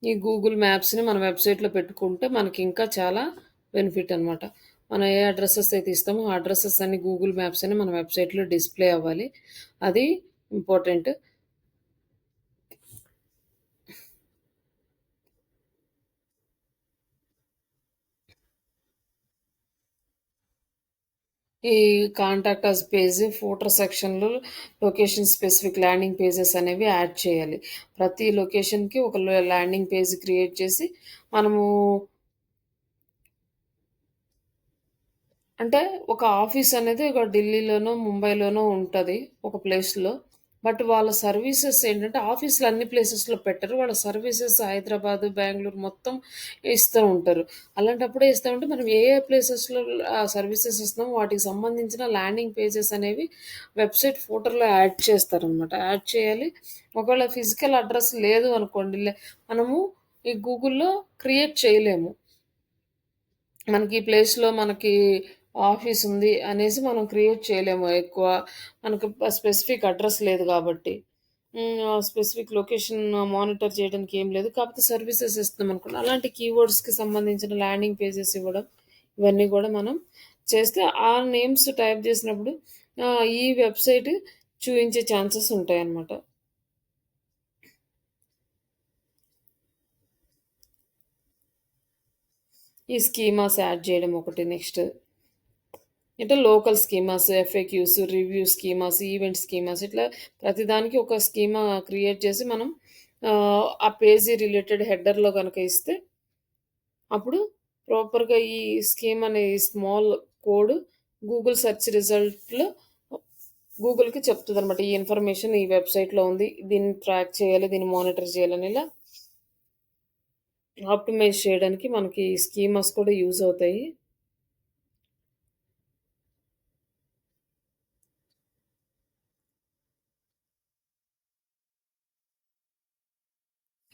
ఈ గూగుల్ మ్యాప్స్‌ని మన వెబ్‌సైట్‌లో పెట్టుకుంటే మనకింకా చాలా బెనిఫిట్ అనమాట. మనం ఏ అడ్రెసెస్ అయితే ఇస్తామో, ఆ అడ్రెసెస్ అన్ని గూగుల్ మ్యాప్స్ అని మన వెబ్‌సైట్‌లో డిస్‌ప్లే అవ్వాలి. అది ఇంపార్టెంట్. ఈ కాంటాక్ట్ అస్ పేజ్, ఫూటర్ సెక్షన్‌లో లొకేషన్ స్పెసిఫిక్ ల్యాండింగ్ పేజెస్ అనేవి యాడ్ చేయాలి. ప్రతి లొకేషన్‌కి ఒక ల్యాండింగ్ పేజ్ క్రియేట్ చేసి మనము అంటే ఒక ఆఫీస్ అనేది ఒక ఢిల్లీలోనో, ముంబైలోనో ఉంటది. ఒక ప్లేస్‌లో. బట్ వాళ్ళ సర్వీసెస్ ఏంటంటే ఆఫీస్‌లో అన్ని ప్లేసెస్‌లో పెట్టరు. వాళ్ళ సర్వీసెస్ హైదరాబాదు, బెంగుళూరు మొత్తం ఇస్తూ ఉంటారు. అలాంటప్పుడు ఇస్తామంటే మనం ఏ ఏ ప్లేసెస్‌లో సర్వీసెస్ ఇస్తున్నామో వాటికి సంబంధించిన ల్యాండింగ్ పేజెస్ అనేవి వెబ్‌సైట్ ఫూటర్‌లో యాడ్ చేస్తారనమాట. యాడ్ చేయాలి. ఒకవేళ ఫిజికల్ అడ్రెస్ లేదు అనుకోండి మనము ఈ గూగుల్‌లో క్రియేట్ చేయలేము. మనకి ఈ ప్లేస్‌లో మనకి ఆఫీస్ ఉంది అనేసి మనం క్రియేట్ చేయలేము ఎక్కువ. మనకు స్పెసిఫిక్ అడ్రెస్ లేదు గాబట్టి. స్పెసిఫిక్ లొకేషన్ మానిటర్ చేయడానికి ఏం లేదు. కాకపోతే సర్వీసెస్ ఇస్తున్నామనుకోండి. అలాంటి కీవర్డ్స్‌కి సంబంధించిన ల్యాండింగ్ పేజెస్ ఇవ్వడం, ఇవన్నీ గూడా మనం చేస్తే ఆ నేమ్స్ టైప్ జేసినప్పుడు ఈ వెబ్‌సైట్ చూయించే ఛాన్సెస్ ఉంటాయన్నమాట. ఈ స్కీమాస్ యాడ్ జేయడం ఒకటి నెక్స్ట్. అంటే local schemas, FAQs, review schemas, event schemas ఇట్లా ప్రతిదానికి ఒక స్కీమా క్రియేట్ చేసి మనం ఆ పేజీ రిలేటెడ్ హెడర్‌లో గనక ఇస్తే అప్పుడు ప్రాపర్‌గా ఈ స్కీమ్ అనే ఈ స్మాల్ కోడ్ గూగుల్ సెర్చ్ రిజల్ట్‌లో గూగుల్‌కి చెప్తదనమాట. ఈ ఇన్ఫర్మేషన్ ఈ వెబ్‌సైట్‌లో ఉంది. దీన్ని ట్రాక్ చేయాలి, దీన్ని మానిటర్ చేయాలని ఇలా ఆప్టిమైజ్ చేయడానికి మనకి స్కీమాస్ కూడా యూజ్ అవుతాయి.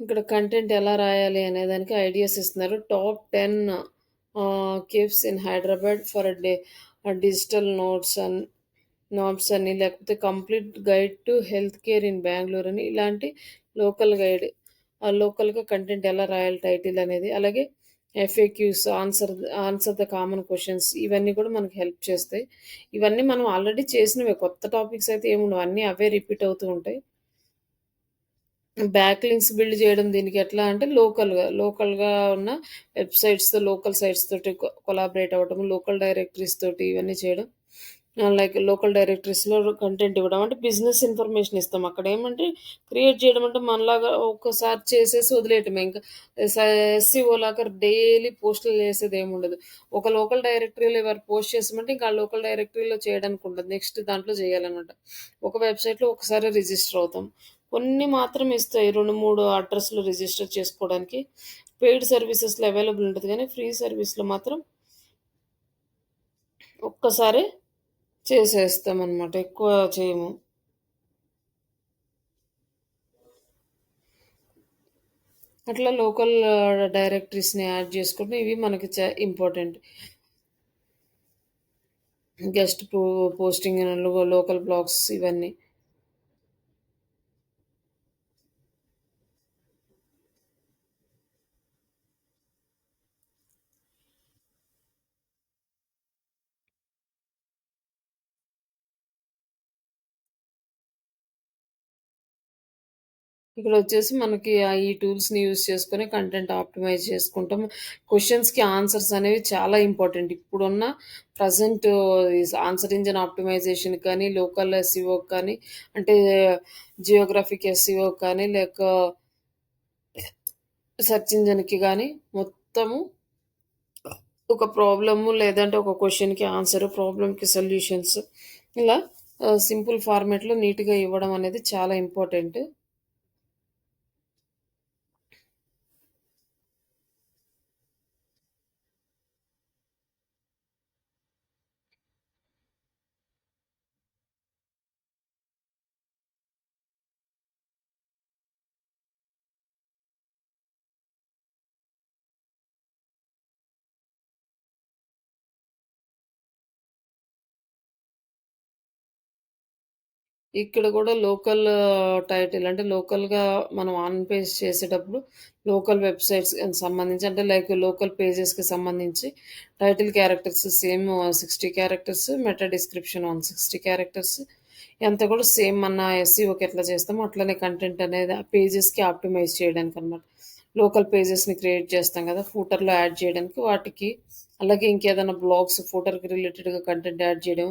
ఇక్కడ కంటెంట్ ఎలా రాయాలి అనేదానికి ఐడియాస్ ఇస్తున్నారు. Top 10 caves in Hyderabad for digital notes అని లేకపోతే complete guide to health care in Bengaluru అని ఇలాంటి లోకల్ గైడ్. లోకల్‌గా కంటెంట్ ఎలా రాయాలి టైటిల్ అనేది. అలాగే FAQs answer the common questions ఇవన్నీ కూడా మనకు హెల్ప్ చేస్తాయి. ఇవన్నీ మనం ఆల్రెడీ చేసినవే. కొత్త టాపిక్స్ అయితే ఏముండవు. అన్నీ అవే రిపీట్ అవుతూ ఉంటాయి. బ్యాక్ లింక్స్ బిల్డ్ చేయడం దీనికి ఎట్లా అంటే లోకల్‌గా ఉన్న వెబ్‌సైట్స్‌తో, లోకల్ సైట్స్ తోటి కొలాబరేట్ అవ్వడం, లోకల్ డైరెక్టరీస్ తోటి ఇవన్నీ చేయడం. లైక్ లోకల్ డైరెక్టరీస్‌లో కంటెంట్ ఇవ్వడం. అంటే బిజినెస్ ఇన్ఫర్మేషన్ ఇస్తాం. అక్కడేమంటే క్రియేట్ చేయడం అంటే మనలాగా ఒక్కసారి చేసేసి వదిలేయటమే. ఇంకా ఎస్సీఓ లాగా డైలీ పోస్టులు చేసేదేముండదు. ఒక లోకల్ డైరెక్టరీలో ఎవరు పోస్ట్ చేసామంటే ఇంకా ఆ లోకల్ డైరెక్టరీలో చేయడానికి ఉండదు. నెక్స్ట్ దాంట్లో చేయాలనమాట. ఒక వెబ్‌సైట్‌లో ఒకసారే రిజిస్టర్ అవుతాం. కొన్ని మాత్రం ఇస్తాయి. 2, 3 అడ్రెస్‌లు రిజిస్టర్ చేసుకోవడానికి. పెయిడ్ సర్వీసెస్‌లో అవైలబుల్ ఉంటది గానీ, ఫ్రీ సర్వీస్‌లో మాత్రం ఒక్కసారే చేసేస్తామనమాట. ఎక్కువ చేయము. అట్లా లోకల్ డైరెక్టరీస్‌ని యాడ్ చేసుకుంటే ఇవి మనకి important. Guest posting local blogs ఇవన్నీ. ఇక్కడొచ్చేసి మనకి ఈ టూల్స్‌ని యూజ్ చేసుకొని కంటెంట్ ఆప్టిమైజ్ చేసుకుంటాం. క్వెషన్స్‌కి ఆన్సర్స్ అనేవి చాలా ఇంపార్టెంట్. ఇప్పుడున్న ప్రెజెంట్ ఆన్సర్ ఇంజిన్ ఆప్టిమైజేషన్ కానీ, లోకల్ ఎస్‌ఈఓకి కానీ, అంటే జియోగ్రాఫిక్ ఎస్‌ఈఓకి కానీ, సెర్చ్ ఇంజిన్‌కి గానీ మొత్తము ఒక ప్రాబ్లము లేదంటే ఒక క్వెషన్‌కి ఆన్సర్, ప్రాబ్లమ్‌కి సొల్యూషన్స్ ఇలా సింపుల్ ఫార్మాట్‌లో నీట్‌గా ఇవ్వడం అనేది చాలా ఇంపార్టెంట్. ఇక్కడ గూడా లోకల్ టైటిల్ అంటే లోకల్‌గా మనం ఆన్ పేజ్ చేసేటప్పుడు లోకల్ వెబ్‌సైట్స్‌కి సంబంధించి అంటే లైక్ లోకల్ పేజెస్‌కి సంబంధించి title characters same 60 characters, meta description 160 characters ఇదంతా కూడా సేమ్ మన ఎస్‌ఈఓకి ఎట్లా చేస్తామో అట్లనే కంటెంట్ అనేది ఆ పేజెస్‌కి ఆప్టిమైజ్ చేయడానికనమాట. లోకల్ పేజెస్‌ని క్రియేట్ చేస్తాం గదా! ఫూటర్‌లో యాడ్ చేయడానికి వాటికి అలాగే ఇంకేదైనా బ్లాగ్స్ ఫూటర్‌కి రిలేటెడ్‌గా కంటెంట్ యాడ్ చేయడం,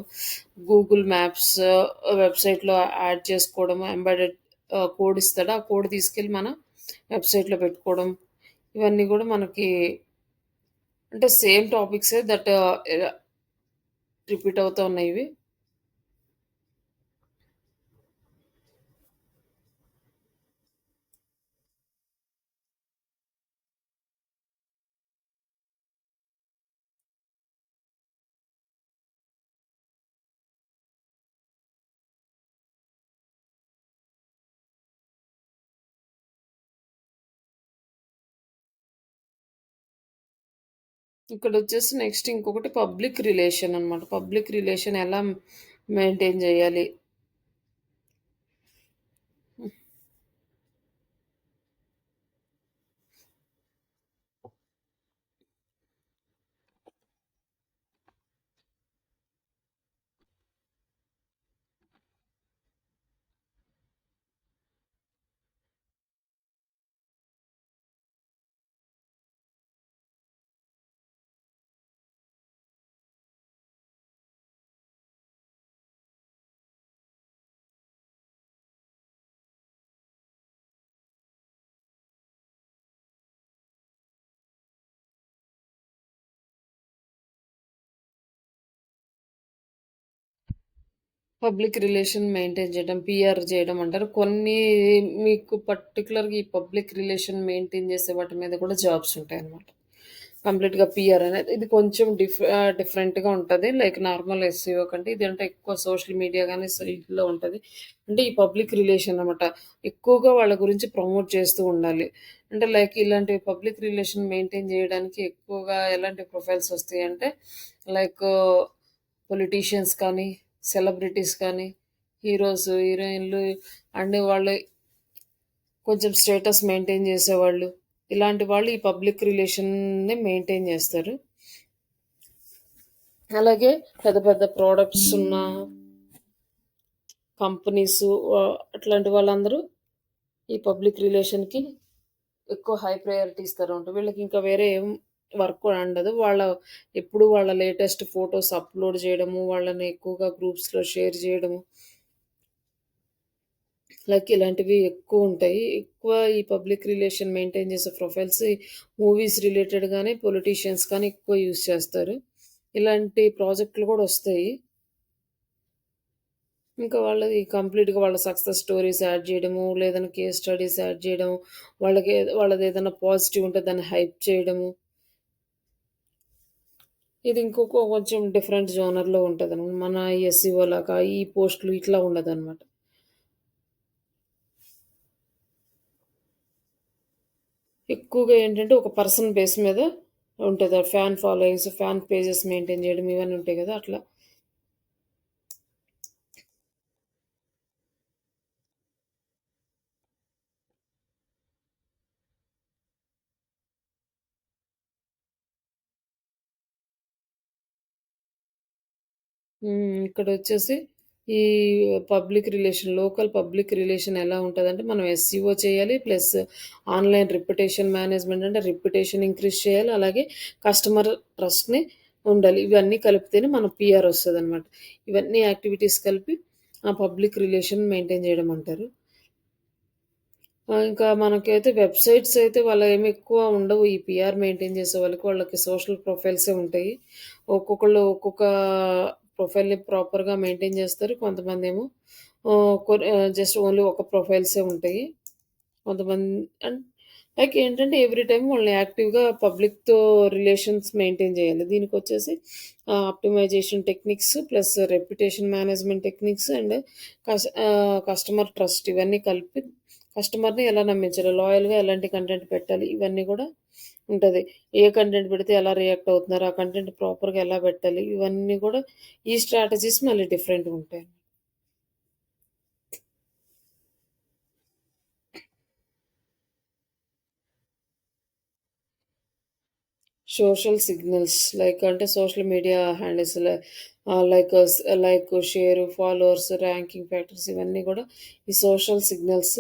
గూగుల్ మ్యాప్స్ వెబ్‌సైట్‌లో యాడ్ చేసుకోవడం, ఎంబెడెడ్ కోడ్ ఇస్తాడు. ఆ కోడ్ తీసుకెళ్ళి మన వెబ్‌సైట్‌లో పెట్టుకోవడం. ఇవన్నీ గూడా మనకి అంటే సేమ్ టాపిక్సే రిపీట్ అవుతా ఉన్నాయి ఇవి. ఇక్కడొచ్చేసి నెక్స్ట్ ఇంకొకటి పబ్లిక్ రిలేషన్ అనమాట. పబ్లిక్ రిలేషన్ ఎలా మెయింటైన్ జేయాలి? పబ్లిక్ రిలేషన్ మెయింటైన్ చేయడం, పీఆర్ చేయడం అంటారు. కొన్ని మీకు పర్టిక్యులర్‌గా ఈ పబ్లిక్ రిలేషన్ మెయింటైన్ చేసే వాటి మీద కూడా జాబ్స్ ఉంటాయన్నమాట. కంప్లీట్‌గా పీఆర్ అనేది ఇది కొంచెం డిఫరెంట్‌గా ఉంటది. లైక్ నార్మల్ ఎస్‌ఈఓ కంటే ఇదంటే ఎక్కువ సోషల్ మీడియా గాని సైట్‌లో ఉంటది. అంటే ఈ పబ్లిక్ రిలేషన్ అన్నమాట. ఎక్కువగా వాళ్ళ గురించి ప్రమోట్ చేస్తూ ఉండాలి. అంటే లైక్ ఇలాంటి పబ్లిక్ రిలేషన్ మెయింటైన్ చేయడానికి ఎక్కువగా ఎలాంటి ప్రొఫైల్స్ వస్తాయంటే లైక్ పొలిటీషియన్స్ కానీ, సెలబ్రిటీస్ కానీ, హీరోస్, హీరోయిన్‌లు అండ్ వాళ్ళు కొంచెం స్టేటస్ మెయింటైన్ చేసేవాళ్ళు. ఇలాంటి వాళ్ళు ఈ పబ్లిక్ రిలేషన్‌ని మెయింటైన్ చేస్తారు. అలాగే పెద్ద పెద్ద ప్రొడక్ట్స్ ఉన్న కంపెనీసు అట్లాంటి వాళ్ళందరూ ఈ పబ్లిక్ రిలేషన్‌కి ఎక్కువ హై ప్రయారిటీ ఇస్తారన్నమాట. వీళ్ళకి ఇంకా వేరే ఏం వర్క్ కూడా ఉండదు. ఎప్పుడు వాళ్ళ లేటెస్ట్ ఫోటోస్ అప్‌లోడ్ చేయడము, వాళ్ళని ఎక్కువగా గ్రూప్స్‌లో షేర్ చేయడము, లైక్ ఇలాంటివి ఎక్కువుంటాయి. ఎక్కువ ఈ పబ్లిక్ రిలేషన్ మెయింటైన్ చేసే ప్రొఫైల్స్ మూవీస్ రిలేటెడ్ గాని, పొలిటీషియన్స్ కానీ ఎక్కువ యూజ్ చేస్తారు. ఇలాంటి ప్రాజెక్ట్‌లు కూడా వస్తాయి. ఇంకా వాళ్ళది కంప్లీట్‌గా వాళ్ళ సక్సెస్ స్టోరీస్ యాడ్ జేయడము, లేదంటే కేస్ స్టడీస్ యాడ్ జేయడము, వాళ్ళదేదైనా పాజిటివ్ ఉంటే దాన్ని హైప్ చేయడము. ఇది ఇంకొక కొంచెం డిఫరెంట్ జోనర్‌లో ఉంటదనమాట. మన ఎస్‌ఈఓ లాగా ఈ పోస్ట్‌లు ఇట్లా ఉండదనమాట. ఎక్కువగా ఏంటంటే ఒక పర్సన్ బేస్ మీద ఉంటది. Fan followings, fan pages maintain జేయడం ఇవన్నీ ఉంటాయి గదా! అట్లా. ఇక్కడొచ్చేసి ఈ లోకల్ పబ్లిక్ రిలేషన్ ఎలా ఉంటదంటే, మనం ఎస్‌ఈఓ చేయాలి. ప్లస్ ఆన్‌లైన్ రిప్యుటేషన్ మేనేజ్‌మెంట్ అంటే రిప్యుటేషన్ ఇంక్రీజ్ చేయాలి. అలాగే కస్టమర్ ట్రస్ట్‌ని ఉండాలి. ఇవన్నీ కలిపితేనే మన పీఆర్ ఒస్తదనమాట. ఇవన్నీ యాక్టివిటీస్ కలిపి ఆ పబ్లిక్ రిలేషన్ మెయింటైన్ జేయడం అంటారు. ఇంకా మనకైతే వెబ్‌సైట్స్ అయితే వాళ్ళయేమి ఎక్కువ ఉండవు. ఈ పీఆర్ మెయింటైన్ చేసే వాళ్ళకి. వాళ్ళకి సోషల్ ప్రొఫైల్సే ఉంటాయి. ఒక్కొక్కళ్ళు ఒక్కొక్క ప్రొఫైల్‌ని ప్రాపర్‌గా మెయింటైన్ చేస్తారు. కొంతమందేమో జస్ట్ ఓన్లీ ఒక ప్రొఫైల్సే ఉంటాయి. కొంతమంది అండ్ లైక్ ఏంటంటే ఎవ్రీ టైమ్ వాళ్ళని యాక్టివ్‌గా పబ్లిక్‌తో రిలేషన్స్ మెయింటైన్ చేయాలి. దీనికొచ్చేసి optimisation techniques plus reputation management techniques and customer trust ఇవన్నీ కలిపి కస్టమర్‌ని ఎలా నమ్మించాలి, లాయల్‌గా ఎలాంటి కంటెంట్ పెట్టాలి, ఇవన్నీ గూడా ఉంటది. ఏ కంటెంట్ పెడితే ఎలా రియాక్ట్ అవుతున్నారు, ఆ కంటెంట్ ప్రాపర్‌గా ఎలా పెట్టాలి, ఇవన్నీ గూడా ఈ స్ట్రాటజీస్ మళ్ళీ డిఫరెంట్‌గుంటాయి. సోషల్ సిగ్నల్స్ లైక్ అంటే social media handles like like share, followers, ranking factors ఇవన్నీ గూడా ఈ social signals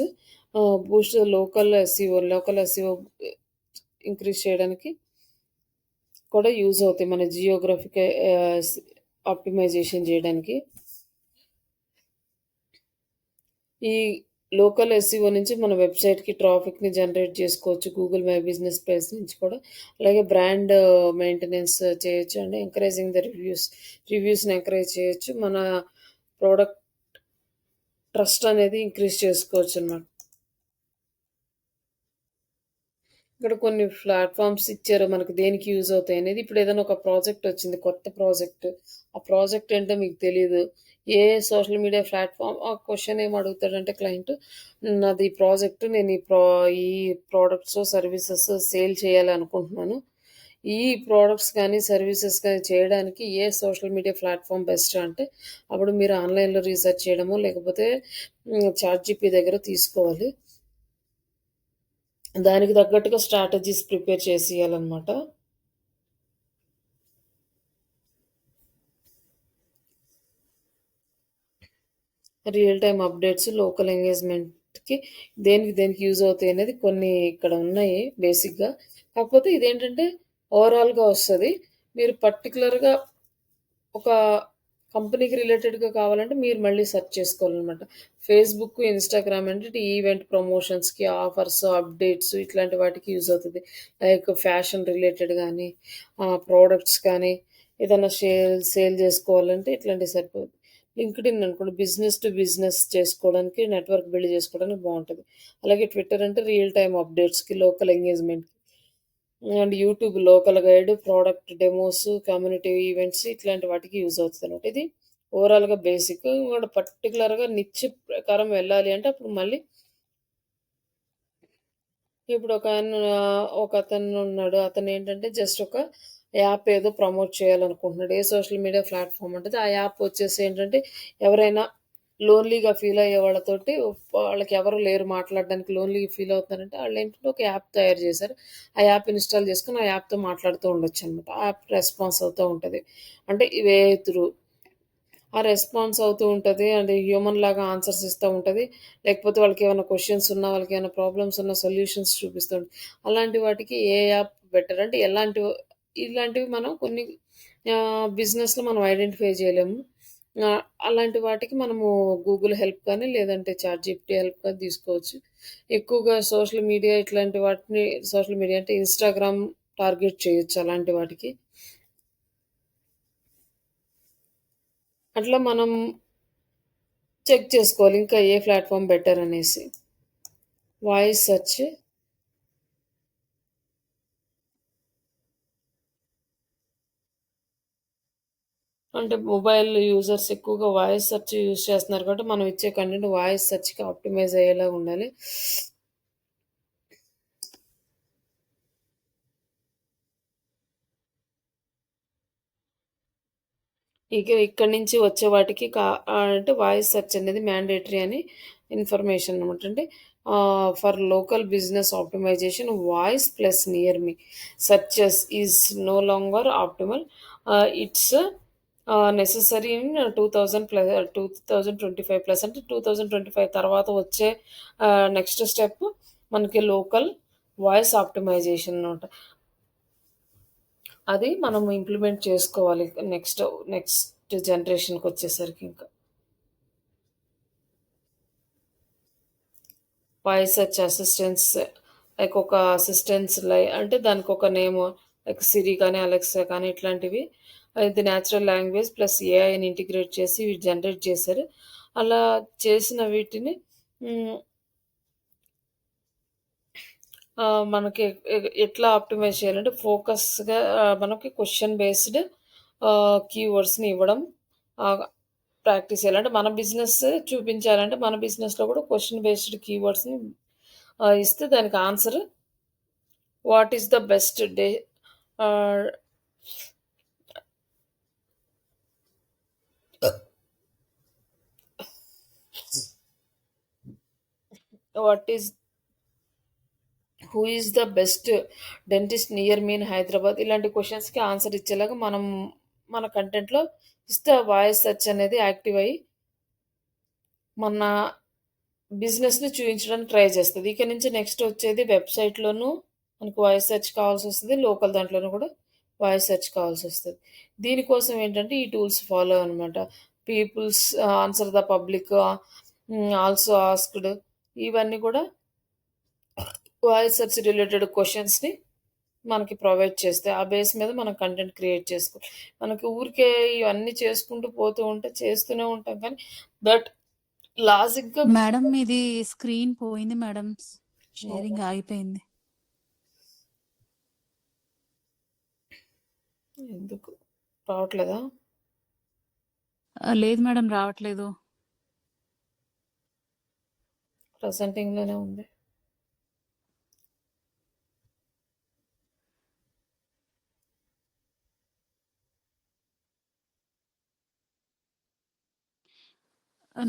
Boost local SEO increase చేయడానికి కూడా యూజ్ అవుతాయి. మన జియోగ్రఫిక్ ఆప్టిమైజేషన్ జేయడానికి. ఈ లోకల్ ఎస్‌ఈఓ నుంచి మన వెబ్‌సైట్‌కి ట్రాఫిక్‌ని జనరేట్ చేసుకోవచ్చు. గూగుల్ మై బిజినెస్ పేజ్ నుంచి కూడా. అలాగే బ్రాండ్ మెయింటెనెన్స్ చేయొచ్చు అండి. ఎంకరేజింగ్ ద రివ్యూస్‌ని ఎంకరేజ్ చేయొచ్చు. మన ప్రొడక్ట్ ట్రస్ట్ అనేది ఇంక్రీజ్ చేసుకోవచ్చనమాట. ఇక్కడ కొన్ని ప్లాట్‌ఫార్మ్స్ ఇచ్చారు. మనకు దేనికి యూజ్ అవుతాయనేది. ఇప్పుడు ఏదైనా ఒక ప్రాజెక్ట్ వచ్చింది. కొత్త ప్రాజెక్ట్. ఆ ప్రాజెక్ట్ ఏంటో మీకు తెలీదు. ఏ సోషల్ మీడియా ప్లాట్‌ఫార్మ్ ఆ క్వెషన్ ఏమి అడుగుతాడంటే క్లయింట్, నాది ప్రాజెక్ట్ నేను ఈ ప్రొడక్ట్స్, సర్వీసెస్ సేల్ చేయాలనుకుంటున్నాను. ఈ ప్రొడక్ట్స్ కానీ, సర్వీసెస్ కానీ చేయడానికి ఏ సోషల్ మీడియా ప్లాట్‌ఫామ్ బెస్ట్ అంటే, అప్పుడు మీరు ఆన్‌లైన్‌లో రీసెర్చ్ చేయడమో, లేకపోతే చాట్‌జీపీ దగ్గర తీసుకోవాలి. దానికి తగ్గట్టుగా స్ట్రాటజీస్ ప్రిపేర్ చేసియాలనమాట. రియల్ టైమ్ అప్డేట్స్, లోకల్ ఎంగేజ్‌మెంట్‌కి దేనికి దేనికి యూజ్ అవుతాయి అనేది కొన్ని ఇక్కడ ఉన్నాయి బేసిక్‌గా. కాకపోతే ఇదేంటంటే ఓవరాల్‌గా వస్తది. మీరు పర్టిక్యులర్‌గా ఒక కంపెనీకి రిలేటెడ్‌గా కావాలంటే మీరు మళ్ళీ సెర్చ్ చేసుకోవాలనమాట. ఫేస్‌బుక్, ఇన్‌స్టాగ్రామ్ అంటే ఈవెంట్ ప్రమోషన్స్‌కి, ఆఫర్స్, అప్డేట్స్ ఇట్లాంటి వాటికి యూజ్ అవుతది. లైక్ ఫ్యాషన్ రిలేటెడ్ గానీ, ప్రొడక్ట్స్ కానీ, ఏదైనా సేల్ జేసుకోవాలంటే ఇట్లాంటివి సరిపోద్ది. లింక్డ్ఇన్ అనుకోండి బిజినెస్ టు బిజినెస్ చేసుకోవడానికి, నెట్వర్క్ బిల్డ్ చేసుకోవడానికి బావుంటది. అలాగే ట్విట్టర్ అంటే రియల్ టైమ్ అప్డేట్స్‌కి, లోకల్ ఎంగేజ్‌మెంట్‌కి and YouTube local guide, product demos, community events ఇట్లాంటి వాటికి యూజ్ అవుతదనమాట. ఇది ఓవరాల్‌గా బేసిక్. ఇంకోటి పర్టిక్యులర్‌గా నిచ్ ప్రకారం వెళ్ళాలి అంటే అప్పుడు మళ్ళీ ఇప్పుడు ఒకతనున్నాడు. అతనేంటంటే జస్ట్ ఒక యాప్ ఏదో ప్రమోట్ చేయాలనుకుంటున్నాడు. ఏ సోషల్ మీడియా ప్లాట్‌ఫార్మ్ ఉంటది. ఆ యాప్ వచ్చేసి ఏంటంటే ఎవరైనా లోన్‌లీగా ఫీల్ అయ్యే వాళ్ళతోటి వాళ్ళకి ఎవరు లేరు మాట్లాడడానికి లోన్‌లీగా ఫీల్ అవుతున్నారంటే ఆళ్ళేంటంటే ఒక యాప్ తయారు చేశారు. ఆ యాప్ ఇన్‌స్టాల్ చేసుకొని ఆ యాప్‌తో మాట్లాడుతూ ఉండొచ్చనమాట. ఆ యాప్ రెస్పాన్స్ అవుతా ఉంటది. అంటే ఇవే త్రూ ఆ రెస్పాన్స్ అవుతూ ఉంటది. అండ్ హ్యూమన్‌లాగా ఆన్సర్స్ ఇస్తా ఉంటది. లేకపోతే వాళ్ళకేమైనా క్వెషన్స్ ఉన్నా, వాళ్ళకేమైనా ప్రాబ్లమ్స్ ఉన్నా సొల్యూషన్స్ చూపిస్తూ ఉంటది. అలాంటి వాటికి ఏ యాప్ బెటర్ అంటే ఇలాంటివి మనం కొన్ని బిజినెస్‌లో మనం ఐడెంటిఫై చేయలేము. అలాంటి వాటికి మనము గూగుల్ హెల్ప్ కానీ, లేదంటే చాట్‌జీపీటీ హెల్ప్ కానీ తీసుకోవచ్చు. ఎక్కువగా సోషల్ మీడియా అంటే ఇన్‌స్టాగ్రామ్ టార్గెట్ చేయొచ్చు అలాంటి వాటికి. అట్లా మనం చెక్ చేసుకోవాలి. ఇంకా ఏ ప్లాట్‌ఫార్మ్ బెటర్ అనేసి. వాయిస్ సెర్చ్ అంటే మొబైల్ యూజర్స్ ఎక్కువగా వాయిస్ సెర్చ్ యూజ్ చేస్తున్నారు కాబట్టి, మనం ఇచ్చే కంటెంట్ వాయిస్ సెర్చ్‌కి ఆప్టిమైజ్ అయ్యేలాగా ఉండాలి. ఇక్కడి నుంచి వచ్చే వాటికి అంటే వాయిస్ సెర్చ్ అనేది మ్యాండేటరీ అని ఇన్ఫర్మేషన్ అనమాట. అంటే for local business optimisation voice plus near me searches is no longer optimal. It's necessary in 2025 plus అంటే 2025 తర్వాత వచ్చే నెక్స్ట్ స్టెప్ మనకి లోకల్ వాయిస్ ఆప్టిమైజేషన్ అనమాట. అది మనం ఇంప్లిమెంట్ చేసుకోవాలి. నెక్స్ట్ జనరేషన్‌కొచ్చేసరికి ఇంకా. వాయిస్ సెర్చ్ అసిస్టెంట్స్ లైక్ ఒక అసిస్టెంట్స్ అంటే దానికొక నేము లైక్ సిరి కానీ, అలెక్సా కానీ ఇట్లాంటివి. ఇది నేచురల్ లాంగ్వేజ్ ప్లస్ ఏఐని ఇంటిగ్రేట్ చేసి ఇవి జనరేట్ చేశారు. అలా చేసిన వీటిని హ్మ్. మనకి ఎట్లా ఆప్టిమైజ్ చేయాలంటే ఫోకస్‌గా మనకి క్వెషన్ బేస్డ్ కీవర్డ్స్‌ని ఇవ్వడం ఆహ్, ప్రాక్టీస్ చేయాలి. అంటే మన బిజినెస్ చూపించాలంటే మన బిజినెస్‌లో కూడా క్వెషన్ బేస్డ్ కీవర్డ్స్‌ని ఇస్తే దానికి answer what is the best day ah, what is who is the best dentist near me in Hyderabad ఇలాంటి క్వెషన్స్‌కి ఆన్సర్ ఇచ్చేలాగా మనం మన కంటెంట్‌లో ఇస్తే ఆ వాయిస్ సెర్చ్ అనేది యాక్టివ్ అయ్యి మన బిజినెస్‌ని చూయించడానికి ట్రై చేస్తది. ఇక నుంచి నెక్స్ట్ వచ్చేది వెబ్‌సైట్‌లోనూ మనకు వాయిస్ సెర్చ్ కావాల్సొస్తది. లోకల్ దాంట్లోనూ కూడా వాయిస్ సెర్చ్ కావాల్సొస్తది. దీనికోసం ఏంటంటే ఈ టూల్స్ ఫాలో అనమాట. Peoples answer the public also asked ఇవన్నీ కూడా వాయిస్ సెర్చ్ రిలేటెడ్ క్వెషన్స్‌ని మనకి ప్రొవైడ్ చేస్తాయి. ఆ బేస్ మీద మనం కంటెంట్ క్రియేట్ మనకి ఊరికే ఇవన్నీ చేసుకుంటూ పోతూ ఉంటే చేస్తూనే ఉంటాం కానీ బట్ లాజిక్‌గా మేడం మీది స్క్రీన్ పోయింది మేడం. షేరింగ్ ఆగిపోయింది. ఎందుకు రావట్లేదా? లేదు మేడం రావట్లేదు. ప్రెజెంటింగ్‌లోనే ఉంది.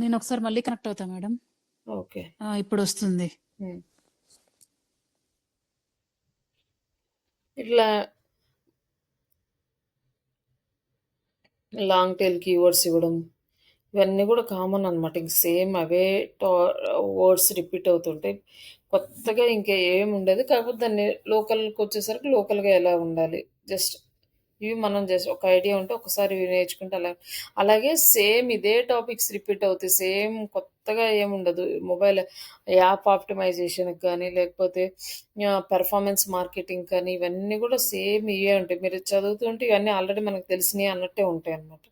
నేను ఒకసారి మళ్ళీ కనెక్ట్ అవుతా మేడం. ఓకే. ఇప్పుడు వస్తుంది. ఇట్లా లాంగ్ టైల్ కీవర్డ్స్ ఇవ్వడం, ఇవన్నీ కూడా కామన్ అనమాట. ఇంక సేమ్ అవే టా వర్డ్స్ రిపీట్ అవుతుంటాయి. కొత్తగా ఇంకా ఏముండదు. కాకపోతే దాన్ని లోకల్‌కొచ్చేసరికి లోకల్‌గా ఎలా ఉండాలి. జస్ట్ ఇవి మనం జస్ట్ ఒక ఐడియా ఉంటే ఒకసారి ఇవి నేర్చుకుంటే అలాగే సేమ్ ఇదే టాపిక్స్ రిపీట్ అవుతాయి. సేమ్ కొత్తగా ఏముండదు. మొబైల్ యాప్ ఆప్టిమైజేషన్‌కి కానీ, లేకపోతే పెర్ఫార్మెన్స్ మార్కెటింగ్ కానీ, ఇవన్నీ కూడా సేమ్ ఇవే ఉంటాయి. మీరు చదువుతుంటే ఇవన్నీ ఆల్రెడీ మనకు తెలిసినయి అన్నట్టే ఉంటాయన్నమాట.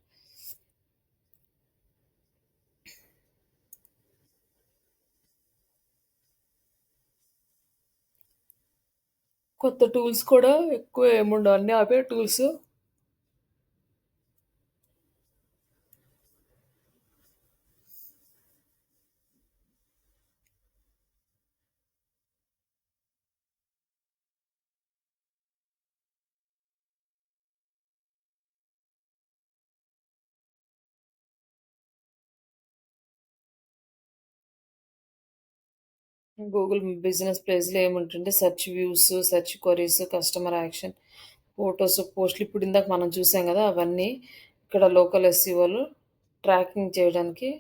కొత్త టూల్స్ కూడా ఎక్కువ ఏముండవు. అన్నీ అవే టూల్స్. గూగుల్ బిజినెస్ ప్లేస్‌లో ఏముంటుంటే search views, search queries, customer action, photos, పోస్ట్‌లు ఇప్పుడు ఇందాక మనం చూసాం గదా! అవన్నీ ఇక్కడ లోకల్ ఎస్‌ఈఓలు ట్రాకింగ్ చేయడానికి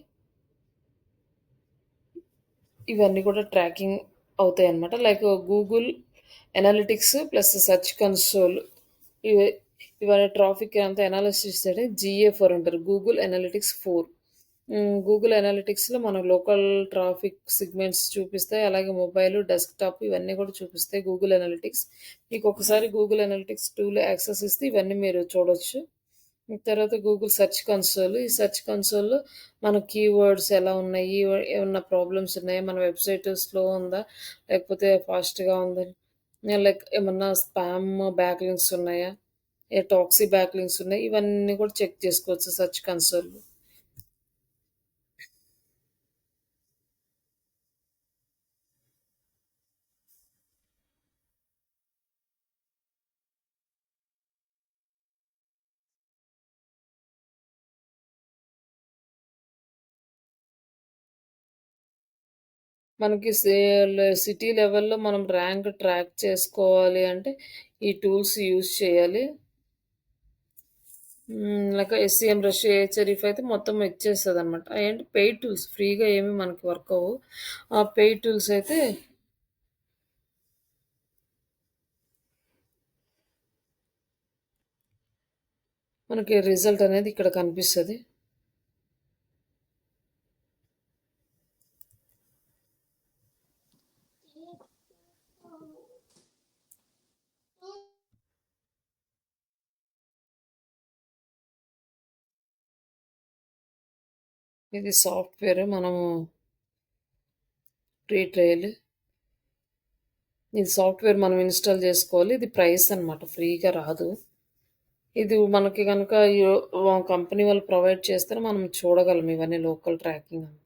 ఇవన్నీ కూడా ట్రాకింగ్ అవుతాయన్నమాట. Like Google analytics plus search console ఇవి ఇవన్నీ ట్రాఫిక్ అంతా అనాలిసిస్ చేయడం GA4 అంటారు. Google analytics 4. గూగుల్ ఎనాలిటిక్స్‌లో మన లోకల్ ట్రాఫిక్ సెగ్మెంట్స్ చూపిస్తాయి. అలాగే మొబైల్, డెస్క్‌టాప్ ఇవన్నీ కూడా చూపిస్తాయి గూగుల్ ఎనాలిటిక్స్. మీకు ఒకసారి గూగుల్ ఎనాలిటిక్స్ టూల్ యాక్సెస్ ఇస్తే ఇవన్నీ మీరు చూడొచ్చు. తర్వాత గూగుల్ సెర్చ్ కన్సోల్. ఈ సెర్చ్ కన్సోల్‌లో మన కీవర్డ్స్ ఎలా ఉన్నాయి? ఏమన్నా ప్రాబ్లమ్స్ ఉన్నాయా? మన వెబ్‌సైట్ స్లో ఉందా? లేకపోతే ఫాస్ట్‌గా ఉందా? లైక్ ఏమన్నా స్పామ్ బ్యాక్ లింక్స్ ఉన్నాయా? టాక్సీ బ్యాక్ లింక్స్ ఉన్నాయి. ఇవన్నీ కూడా చెక్ చేసుకోవచ్చు సెర్చ్ కన్సోల్‌లో. మనకి సిటీ లెవెల్‌లో మనం ర్యాంక్ ట్రాక్ చేసుకోవాలి అంటే ఈ టూల్స్ యూజ్ చేయాలి. లైక్ ఎస్‌సీఎం రష్, ఏహెచ్ఆర్‌ఎఫ్ అయితే మొత్తం ఇచ్చేస్తదనమాట. అయేంటి పెయిడ్ టూల్స్ ఫ్రీగా ఏమి మనకి వర్క్ అవ్వవు. ఆ పెయిడ్ టూల్స్ అయితే మనకి రిజల్ట్ అనేది ఇక్కడ కనిపిస్తది. ఇది సాఫ్ట్‌వేర్ మనము ఫ్రీ ట్రయల్. ఇది సాఫ్ట్‌వేర్ మనం ఇన్‌స్టాల్ జేసుకోవాలి. ఇది ప్రైస్ అనమాట. ఫ్రీగా రాదు. ఇది మనకి గనక కంపెనీ వాళ్ళు ప్రొవైడ్ చేస్తేనే మనం చూడగలం ఇవన్నీ లోకల్ ట్రాకింగ్ అని.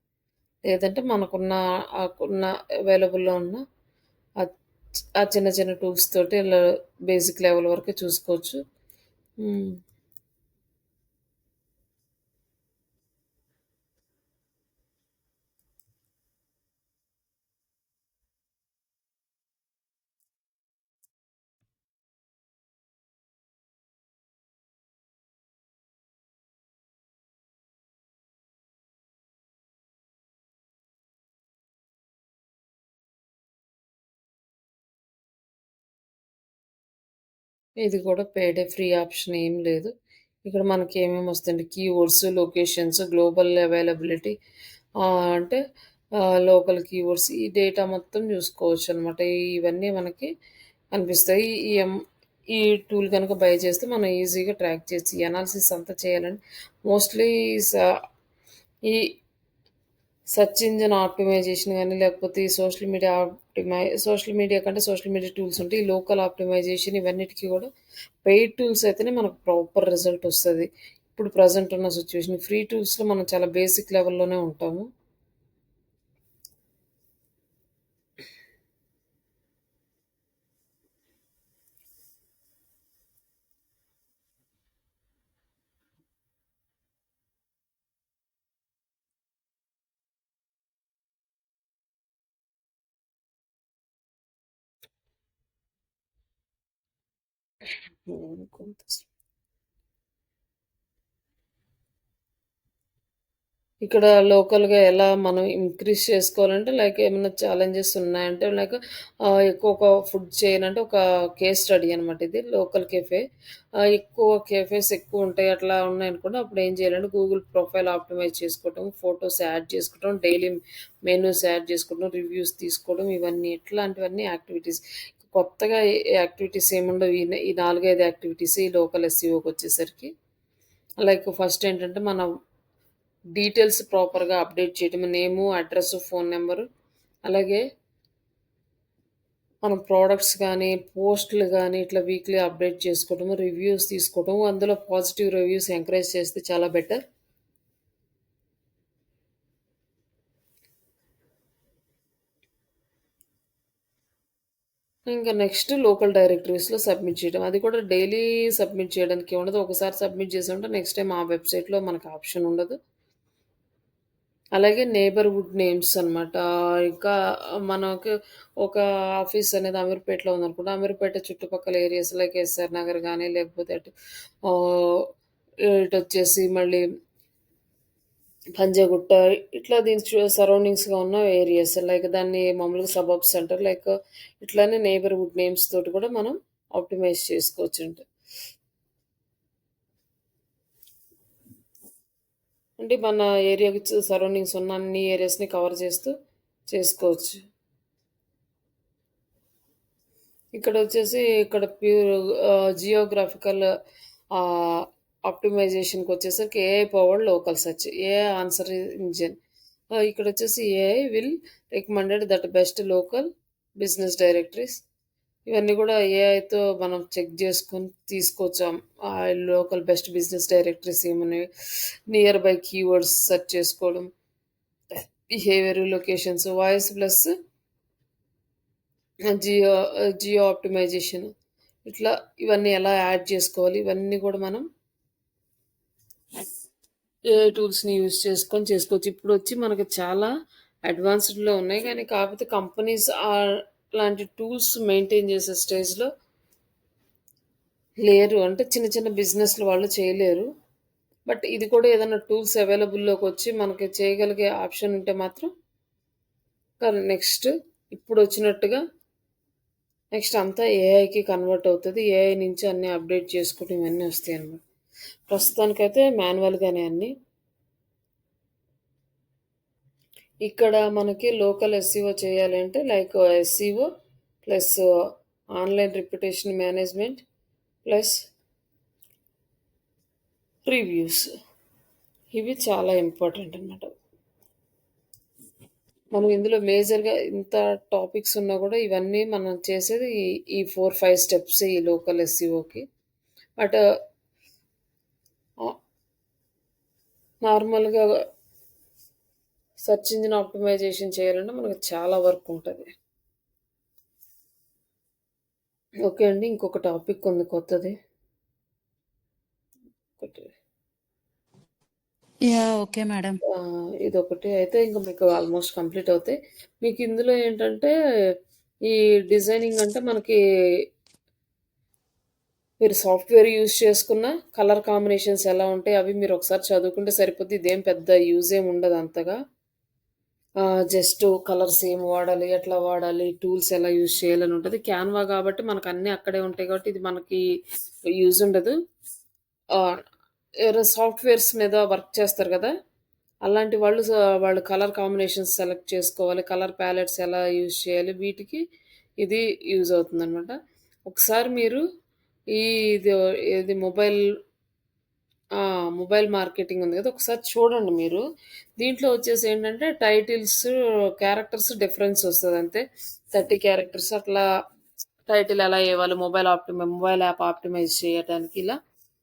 లేదంటే మనకున్న అవైలబుల్‌లో ఉన్న ఆ ఆ చిన్న చిన్న టూల్స్ తోటి బేసిక్ లెవెల్ వరకే చూసుకోవచ్చు. హ్మ్. ఇది కూడా పెయిడే. ఫ్రీ ఆప్షన్ ఏం లేదు. ఇక్కడ మనకి ఏమేమి వస్తాయంటే కీవర్డ్స్, లొకేషన్స్, గ్లోబల్ అవైలబిలిటీ అంటే లోకల్ కీవర్డ్స్ ఈ డేటా మొత్తం చూసుకోవచ్చనమాట. ఇవన్నీ మనకి కనిపిస్తాయి. ఈ టూల్ గనుక బై చేస్తే మనం ఈజీగా ట్రాక్ చేయొచ్చు. ఈ అనాలిసిస్ అంతా చేయాలంటే మోస్ట్‌లీ స ఈ సెర్చ్ ఇంజిన్ ఆప్టిమైజేషన్ గాని, లేకపోతే ఈ సోషల్ మీడియా కంటే సోషల్ మీడియా టూల్స్ ఉంటాయి. ఈ లోకల్ ఆప్టిమైజేషన్ ఇవన్నిటికి కూడా పెయిడ్ టూల్స్ అయితేనే మనకు ప్రాపర్ రిజల్ట్ వస్తది. ఇప్పుడు ప్రెజెంట్ ఉన్న సిట్యుయేషన్ ఫ్రీ టూల్స్‌లో మనం చాలా బేసిక్ లెవెల్‌లోనే ఉంటాము. కొంత ఇక్కడ లోకల్‌గా ఎలా మనం ఇంక్రీజ్ చేసుకోవాలంటే, లైక్ ఏమన్నా ఛాలెంజెస్ ఉన్నాయంటే, లైక్ ఎక్కువ ఒక ఫుడ్ చైన్ అంటే ఒక కేస్ స్టడీ అనమాట ఇది. Local cafe. ఎక్కువ కెఫేస్ ఎక్కువుంటాయి. అట్లా ఉన్నాయనుకోండి, అప్పుడు ఏం చేయాలంటే గూగుల్ ప్రొఫైల్ ఆప్టిమైజ్ చేసుకోవటం, ఫోటోస్ యాడ్ చేసుకోవటం, డైలీ మెనూస్ యాడ్ చేసుకోవడం, రివ్యూస్ తీసుకోవడం, ఇవన్నీ ఇట్లాంటివన్నీ యాక్టివిటీస్. కొత్తగా యాక్టివిటీస్ ఏముండవు. ఈ 4, 5 యాక్టివిటీస్ ఈ లోకల్ ఎస్‌ఈఓకొచ్చేసరికి. లైక్ ఫస్ట్ ఏంటంటే, మనం డీటెయిల్స్ ప్రాపర్‌గా అప్డేట్ చేయటం. నేము, అడ్రెస్సు, ఫోను నంబరు. అలాగే మనం ప్రొడక్ట్స్ గానీ, పోస్ట్‌లు గానీ ఇట్లా వీక్లీ అప్డేట్ చేసుకోవటము, రివ్యూస్ తీసుకోవటం. అందులో పాజిటివ్ రివ్యూస్ ఎంకరేజ్ చేస్తే చాలా బెటర్. ఇంకా నెక్స్ట్ లోకల్ డైరెక్టరీస్‌లో సబ్మిట్ చేయడం. అది కూడా డైలీ సబ్మిట్ చేయడానికి ఉండదు. ఒకసారి సబ్మిట్ చేసామంటే నెక్స్ట్ టైమ్ ఆ వెబ్‌సైట్‌లో మనకు ఆప్షన్ ఉండదు. అలాగే నేబర్‌హుడ్ నేమ్స్ అనమాట. ఇంకా మనకు ఒక ఆఫీస్ అనేది అమీర్పేటలో ఉందనుకోండి. అమీర్పేట చుట్టుపక్కల ఏరియాస్ లైక్ ఎస్ఆర్ నగర్ గాని, లేకపోతే అటు ఆహ్, ఇటొచ్చేసి మళ్ళీ పంజాగుట్ట ఇట్లా దీని సరౌండింగ్స్‌గా ఉన్న ఏరియాస్ లైక్ దాన్ని మామూలుగా సబర్బ్స్ అంటారు. లైక్ ఇట్లానే నేబర్‌హుడ్ నేమ్స్ తోటి కూడా మనం ఆప్టిమైజ్ చేసుకోవచ్చంట. అంటే మన ఏరియాకి సరౌండింగ్స్ ఉన్న అన్ని ఏరియాస్‌ని కవర్ చేస్తూ చేసుకోవచ్చు. ఇక్కడొచ్చేసి ఇక్కడ జియోగ్రాఫికల్ ఆహ్, ఆప్టిమైజేషన్‌కొచ్చేసరికి AI powered local search. AI answer engine. ఇక్కడొచ్చేసి AI will recommended that best local business directories. ఇవన్నీ గూడా ఏఐతో మనం చెక్ జేసుకొని తీసుకోవచ్చు. లోకల్ బెస్ట్ బిజినెస్ డైరెక్టరీస్ ఏమున్నాయి, నియర్ బై కీవర్డ్స్ సెర్చ్ చేసుకోవడం, behaviour, locations, voice plus geo geo optimisation. ఇట్లా ఇవన్నీ ఎలా యాడ్ చేసుకోవాలి, ఇవన్నీ కూడా మనం ఏఐ టూల్స్‌ని యూజ్ చేసుకొని చేసుకోవచ్చు. ఇప్పుడొచ్చి మనకు చాలా అడ్వాన్స్డ్‌లో ఉన్నాయి. కానీ కాకపోతే కంపెనీస్ లాంటి టూల్స్ మెయింటైన్ చేసే స్టేజ్‌లో లేరు. అంటే చిన్న చిన్న బిజినెస్‌లు వాళ్ళు చేయలేరు. బట్ ఇది కూడా ఏదైనా టూల్స్ అవైలబుల్‌లోకొచ్చి మనకి చేయగలిగే ఆప్షన్ ఉంటే మాత్రం నెక్స్ట్ ఇప్పుడొచ్చినట్టుగా నెక్స్ట్ అంతా ఏఐకి కన్వర్ట్ అవుతది. ఏఐ నుంచి అన్నీ అప్డేట్ చేసుకోవడం ఇవన్నీ వస్తాయన్నమాట. ప్రస్తుతానికైతే మాన్యువల్‌గానే అన్నీ. ఇక్కడ మనకి లోకల్ ఎస్‌ఈఓ చేయాలి అంటే like SEO plus online reputation management plus reviews. ఇవి చాలా ఇంపార్టెంట్ అన్నమాట. మనం ఇందులో మేజర్‌గా ఇంత టాపిక్స్ ఉన్నా గూడా ఇవన్నీ మనం చేసేది ఈ 4, 5 స్టెప్స్ ఈ లోకల్ ఎస్‌ఈఓకి. బట్ ఆహ్, నార్మల్‌గా సెర్చ్ ఇంజిన్ ఆప్టిమైజేషన్ చేయాలంటే మనకు చాలా వర్క్ ఉంటది. ఓకే అండి. ఇంకొక టాపిక్ ఉంది కొత్తది. ఒకటి యాహ్! Okay madam. ఇదొకటి అయితే ఇంక మీకు ఆల్మోస్ట్ కంప్లీట్ అవుతాయి. మీకు ఇందులో ఏంటంటే ఈ డిజైనింగ్ అంటే మనకి మీరు సాఫ్ట్‌వేర్ యూజ్ చేసుకున్న కలర్ కాంబినేషన్స్ ఎలా ఉంటాయి అవి మీరు ఒకసారి చదువుకుంటే సరిపోద్ది. ఇదేం పెద్ద యూజ్ ఏమి ఉండదు అంతగా. జస్ట్ కలర్స్ ఏం వాడాలి, ఎట్లా వాడాలి, టూల్స్ ఎలా యూజ్ చేయాలని ఉంటది. క్యాన్వా కాబట్టి మనకన్నీ అక్కడే ఉంటాయి కాబట్టి ఇది మనకి యూజ్ ఉండదు. ఆహ్, ఎవరైనా సాఫ్ట్‌వేర్స్ మీద వర్క్ చేస్తారు గదా! అలాంటి వాళ్ళు వాళ్ళు కలర్ కాంబినేషన్స్ సెలెక్ట్ చేసుకోవాలి. కలర్ ప్యాలెట్స్ ఎలా యూజ్ చేయాలి, వీటికి ఇది యూజ్ అవుతుందనమాట. ఒకసారి మీరు ఈ ఇది ఏది ఆ! మొబైల్ మార్కెటింగ్ ఉంది గదా! ఒకసారి చూడండి మీరు. దీంట్లో వచ్చేసి ఏంటంటే టైటిల్స్, క్యారెక్టర్స్ డిఫరెన్స్ వస్తదంతే. 30 క్యారెక్టర్స్ అట్లా టైటిల్ ఎలా ఇవ్వాలి, మొబైల్ యాప్ ఆప్టిమైజ్ చేయటానికి ఇలా.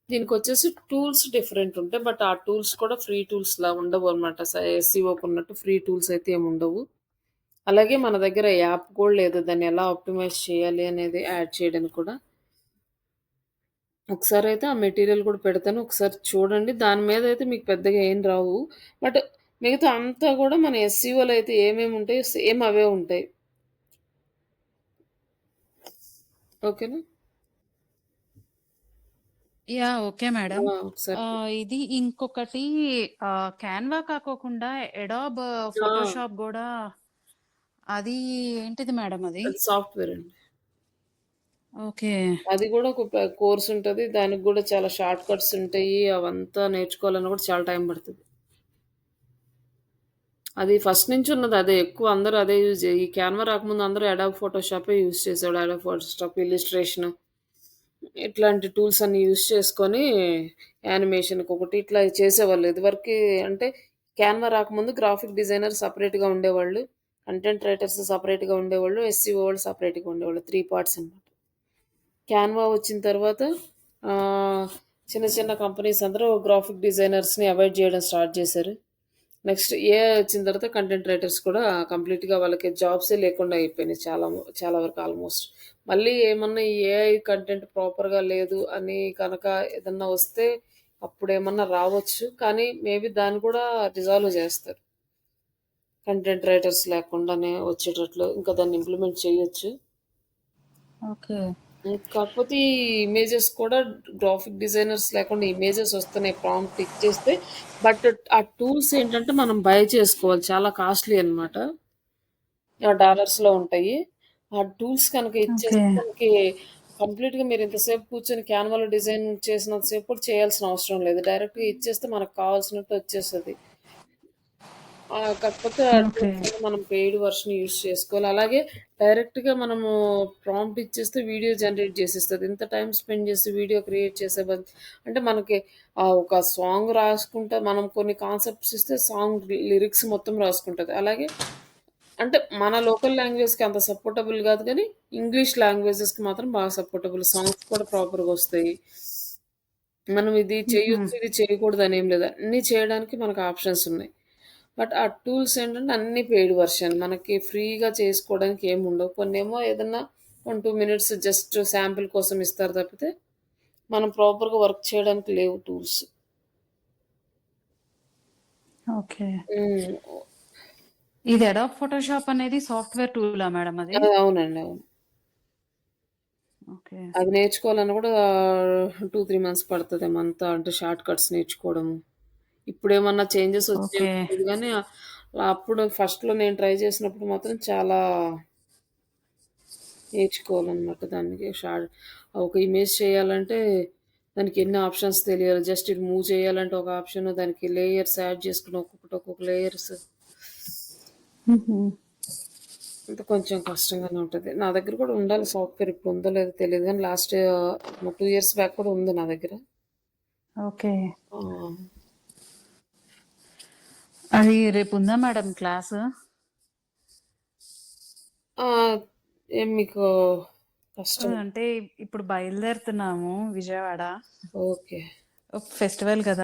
దీనికొచ్చేసి టూల్స్ డిఫరెంట్ ఉంటాయి. బట్ ఆ టూల్స్ కూడా ఫ్రీ టూల్స్‌లా ఉండవనమాట. ఎస్‌సీఓకున్నట్టు ఫ్రీ టూల్స్ అయితే ఏముండవు. అలాగే మన దగ్గర యాప్ కూడా లేదు. దాన్ని ఎలా ఆప్టిమైజ్ చేయాలి అనేది యాడ్ చేయడానికి కూడా. ఒకసారయితే ఆ మెటీరియల్ కూడా పెడతాను. ఒకసారి చూడండి. దాని మీదయితే మీకు పెద్దగా ఏం రావు. బట్ మిగతా అంతా గూడా మన ఎస్‌సీఓలో అయితే ఏమేముంటాయో సేమ్ అవే ఉంటాయి. ఓకేనా? Okay madam. ఒకసారి ఇది ఇంకొకటి క్యాన్వా కాకోకుండా ఎడాబ్ ఆ! ఫోటోషాప్ గూడా అది ఏంటిది మేడం అది? అది సాఫ్ట్‌వేర్ అండి. ఓకే. అది గూడా ఒక కోర్స్ ఉంటది. దానికి గూడా చాలా షార్ట్ కట్స్ ఉంటాయి. అవంతా నేర్చుకోవాలన్నా కూడా చాలా టైం పడతది. అది ఫస్ట్ నుంచి ఉన్నది అదే. ఎక్కువ అందరూ అదే ఈ క్యాన్వా రాకముందు అందరూ అడాబ్ ఫోటోషాపే యూజ్ చేసేవాళ్ళు. అడాబ్ ఫోటోషాప్, ఇల్లుస్ట్రేషన్ ఇట్లాంటి టూల్స్ అన్నీ యూజ్ చేసుకొని యానిమేషన్‌కొకటి ఇట్లా చేసేవాళ్ళు. ఇదివరకి అంటే క్యాన్వా రాకముందు గ్రాఫిక్ డిజైనర్ సెపరేట్‌గా ఉండేవాళ్ళు. కంటెంట్ రైటర్స్ సెపరేట్‌గా ఉండేవాళ్ళు. ఎస్‌సీఓ వాళ్ళు సెపరేట్‌గా ఉండేవాళ్ళు. 3 పార్ట్స్ అన్నమాట. క్యాన్వా వచ్చిన తర్వాత ఆహ్, చిన్న చిన్న కంపెనీస్ అందరూ గ్రాఫిక్ డిజైనర్స్‌ని అవాయిడ్ చేయడం స్టార్ట్ చేశారు. నెక్స్ట్ ఏఐ వచ్చిన తర్వాత కంటెంట్ రైటర్స్ కూడా కంప్లీట్‌గా వాళ్ళకి జాబ్సే లేకుండా అయిపోయినాయి చాలా వరకు ఆల్‌మోస్ట్. మళ్ళీ ఏమన్నా ఈ ఏఐ కంటెంట్ ప్రాపర్‌గా లేదు అని కనుక ఏదన్నా వస్తే అప్పుడేమన్నా రావచ్చు. కానీ మేబీ దాన్ని కూడా రిజాల్వ్ చేస్తారు. కంటెంట్ రైటర్స్ లేకుండానే వచ్చేటట్లు ఇంకా దాన్ని ఇంప్లిమెంట్ చేయొచ్చు. ఓకే. కాకపోతే ఈ ఇమేజెస్ కూడా గ్రాఫిక్ డిజైనర్స్ లేకుండా ఇమేజెస్ వస్తున్నాయి ప్రాంప్ట్ ఇచ్చేస్తే. బట్ ఆ టూల్స్ ఏంటంటే మనం బై చేసుకోవాలి. చాలా కాస్ట్‌లీ అన్నమాట. డాలర్స్‌లో ఉంటాయి. ఆ టూల్స్ కనుక ఓకే. ఇచ్చేస్తే మనకి కంప్లీట్‌గా మీరు ఇంతసేపు కూర్చొని క్యాన్వాలో డిజైన్ చేసినంత సేపు కూడా చేయాల్సిన అవసరం లేదు. డైరెక్ట్‌గా ఇచ్చేస్తే మనకు కావాల్సినట్టు వచ్చేస్తది. కాకపోతే ఆ ఓకే. టూల్స్ అన్ని మనం పెయిడ్ వర్షన్ యూజ్ చేసుకోవాలి. అలాగే డైరెక్ట్‌గా మనము ప్రాంప్ట్ ఇచ్చేస్తే వీడియో జనరేట్ చేసేస్తది. ఇంత టైమ్ స్పెండ్ చేసి వీడియో క్రియేట్ చేసే అంటే మనకి ఒక సాంగ్ రాసుకుంటే మనం కొన్ని కాన్సెప్ట్స్ ఇస్తే సాంగ్ లిరిక్స్ మొత్తం రాసుకుంటది. అలాగే అంటే మన లోకల్ లాంగ్వేజ్‌కి అంత సపోర్టబుల్ గాదు గానీ, ఇంగ్లీష్ లాంగ్వేజెస్‌కి మాత్రం బాగా సపోర్టబుల్. సాంగ్స్ కూడా ప్రాపర్‌గొస్తాయి. మనం ఇది హుహు. చేయొచ్చు, ఇది చేయకూడదనేం లేదు. అన్నీ చేయడానికి మనకు ఆప్షన్స్ ఉన్నాయి. బట్ ఆ టూల్స్ ఏంటంటే అన్నీ పెయిడ్ వర్షన్. మనకి ఫ్రీగా చేసుకోవడానికి ఏముండవు. కొన్నేమో ఏదన్నా 1, 2 మినిట్స్ జస్ట్ శాంపిల్ కోసం ఇస్తారు తప్పితే, మనం ప్రాపర్‌గా వర్క్ చేయడానికి లేవు టూల్స్. ఓకే. హ్మ్. ఇది అడాబ్ ఫోటోషాప్ అనేది సాఫ్ట్‌వేర్ టూలా మేడం అది? అవునండి. అవును. ఓకే. అది నేర్చుకోవాలన్నా కూడా 2, 3 మంత్స్ పడతదేమో అంతా అంటే షార్ట్ కట్స్ నేర్చుకోవడము. ఇప్పుడేమన్నా చేంజెస్ వచ్చాయేమో ఓకే. తెలీదు గానీ, అప్పుడు ఫస్ట్‌లో నేను ట్రై చేసినప్పుడు మాత్రం చాలా నేర్చుకోవాలనమాట దానికి. ఒక ఇమేజ్ చేయాలంటే దానికి ఎన్ని ఆప్షన్స్ తెలియాలి. జస్ట్ ఇది మూవ్ చేయాలంటే ఒక ఆప్షన్, దానికి లేయర్స్ యాడ్ చేసుకొని ఒక్కొక్కటి ఒక్కొక్క లేయర్స్ హుహు. అంటే కొంచెం కష్టంగానే ఉంటది. నా దగ్గర కూడా ఉండాలి సాఫ్ట్‌వేర్. ఇప్పుడు ఉందో లేదో తెలీదు గానీ లాస్ట్ 2 ఇయర్స్ బ్యాక్ కూడా ఉంది నా దగ్గర. ఓకే. ఆ! అది రేపుందా మేడం క్లాసు? ఆ! ఏం మీకు కష్టం అంటే ఇప్పుడు బయలుదేరుతున్నాము విజయవాడ. ఓకే. ఫెస్టివల్ గదా!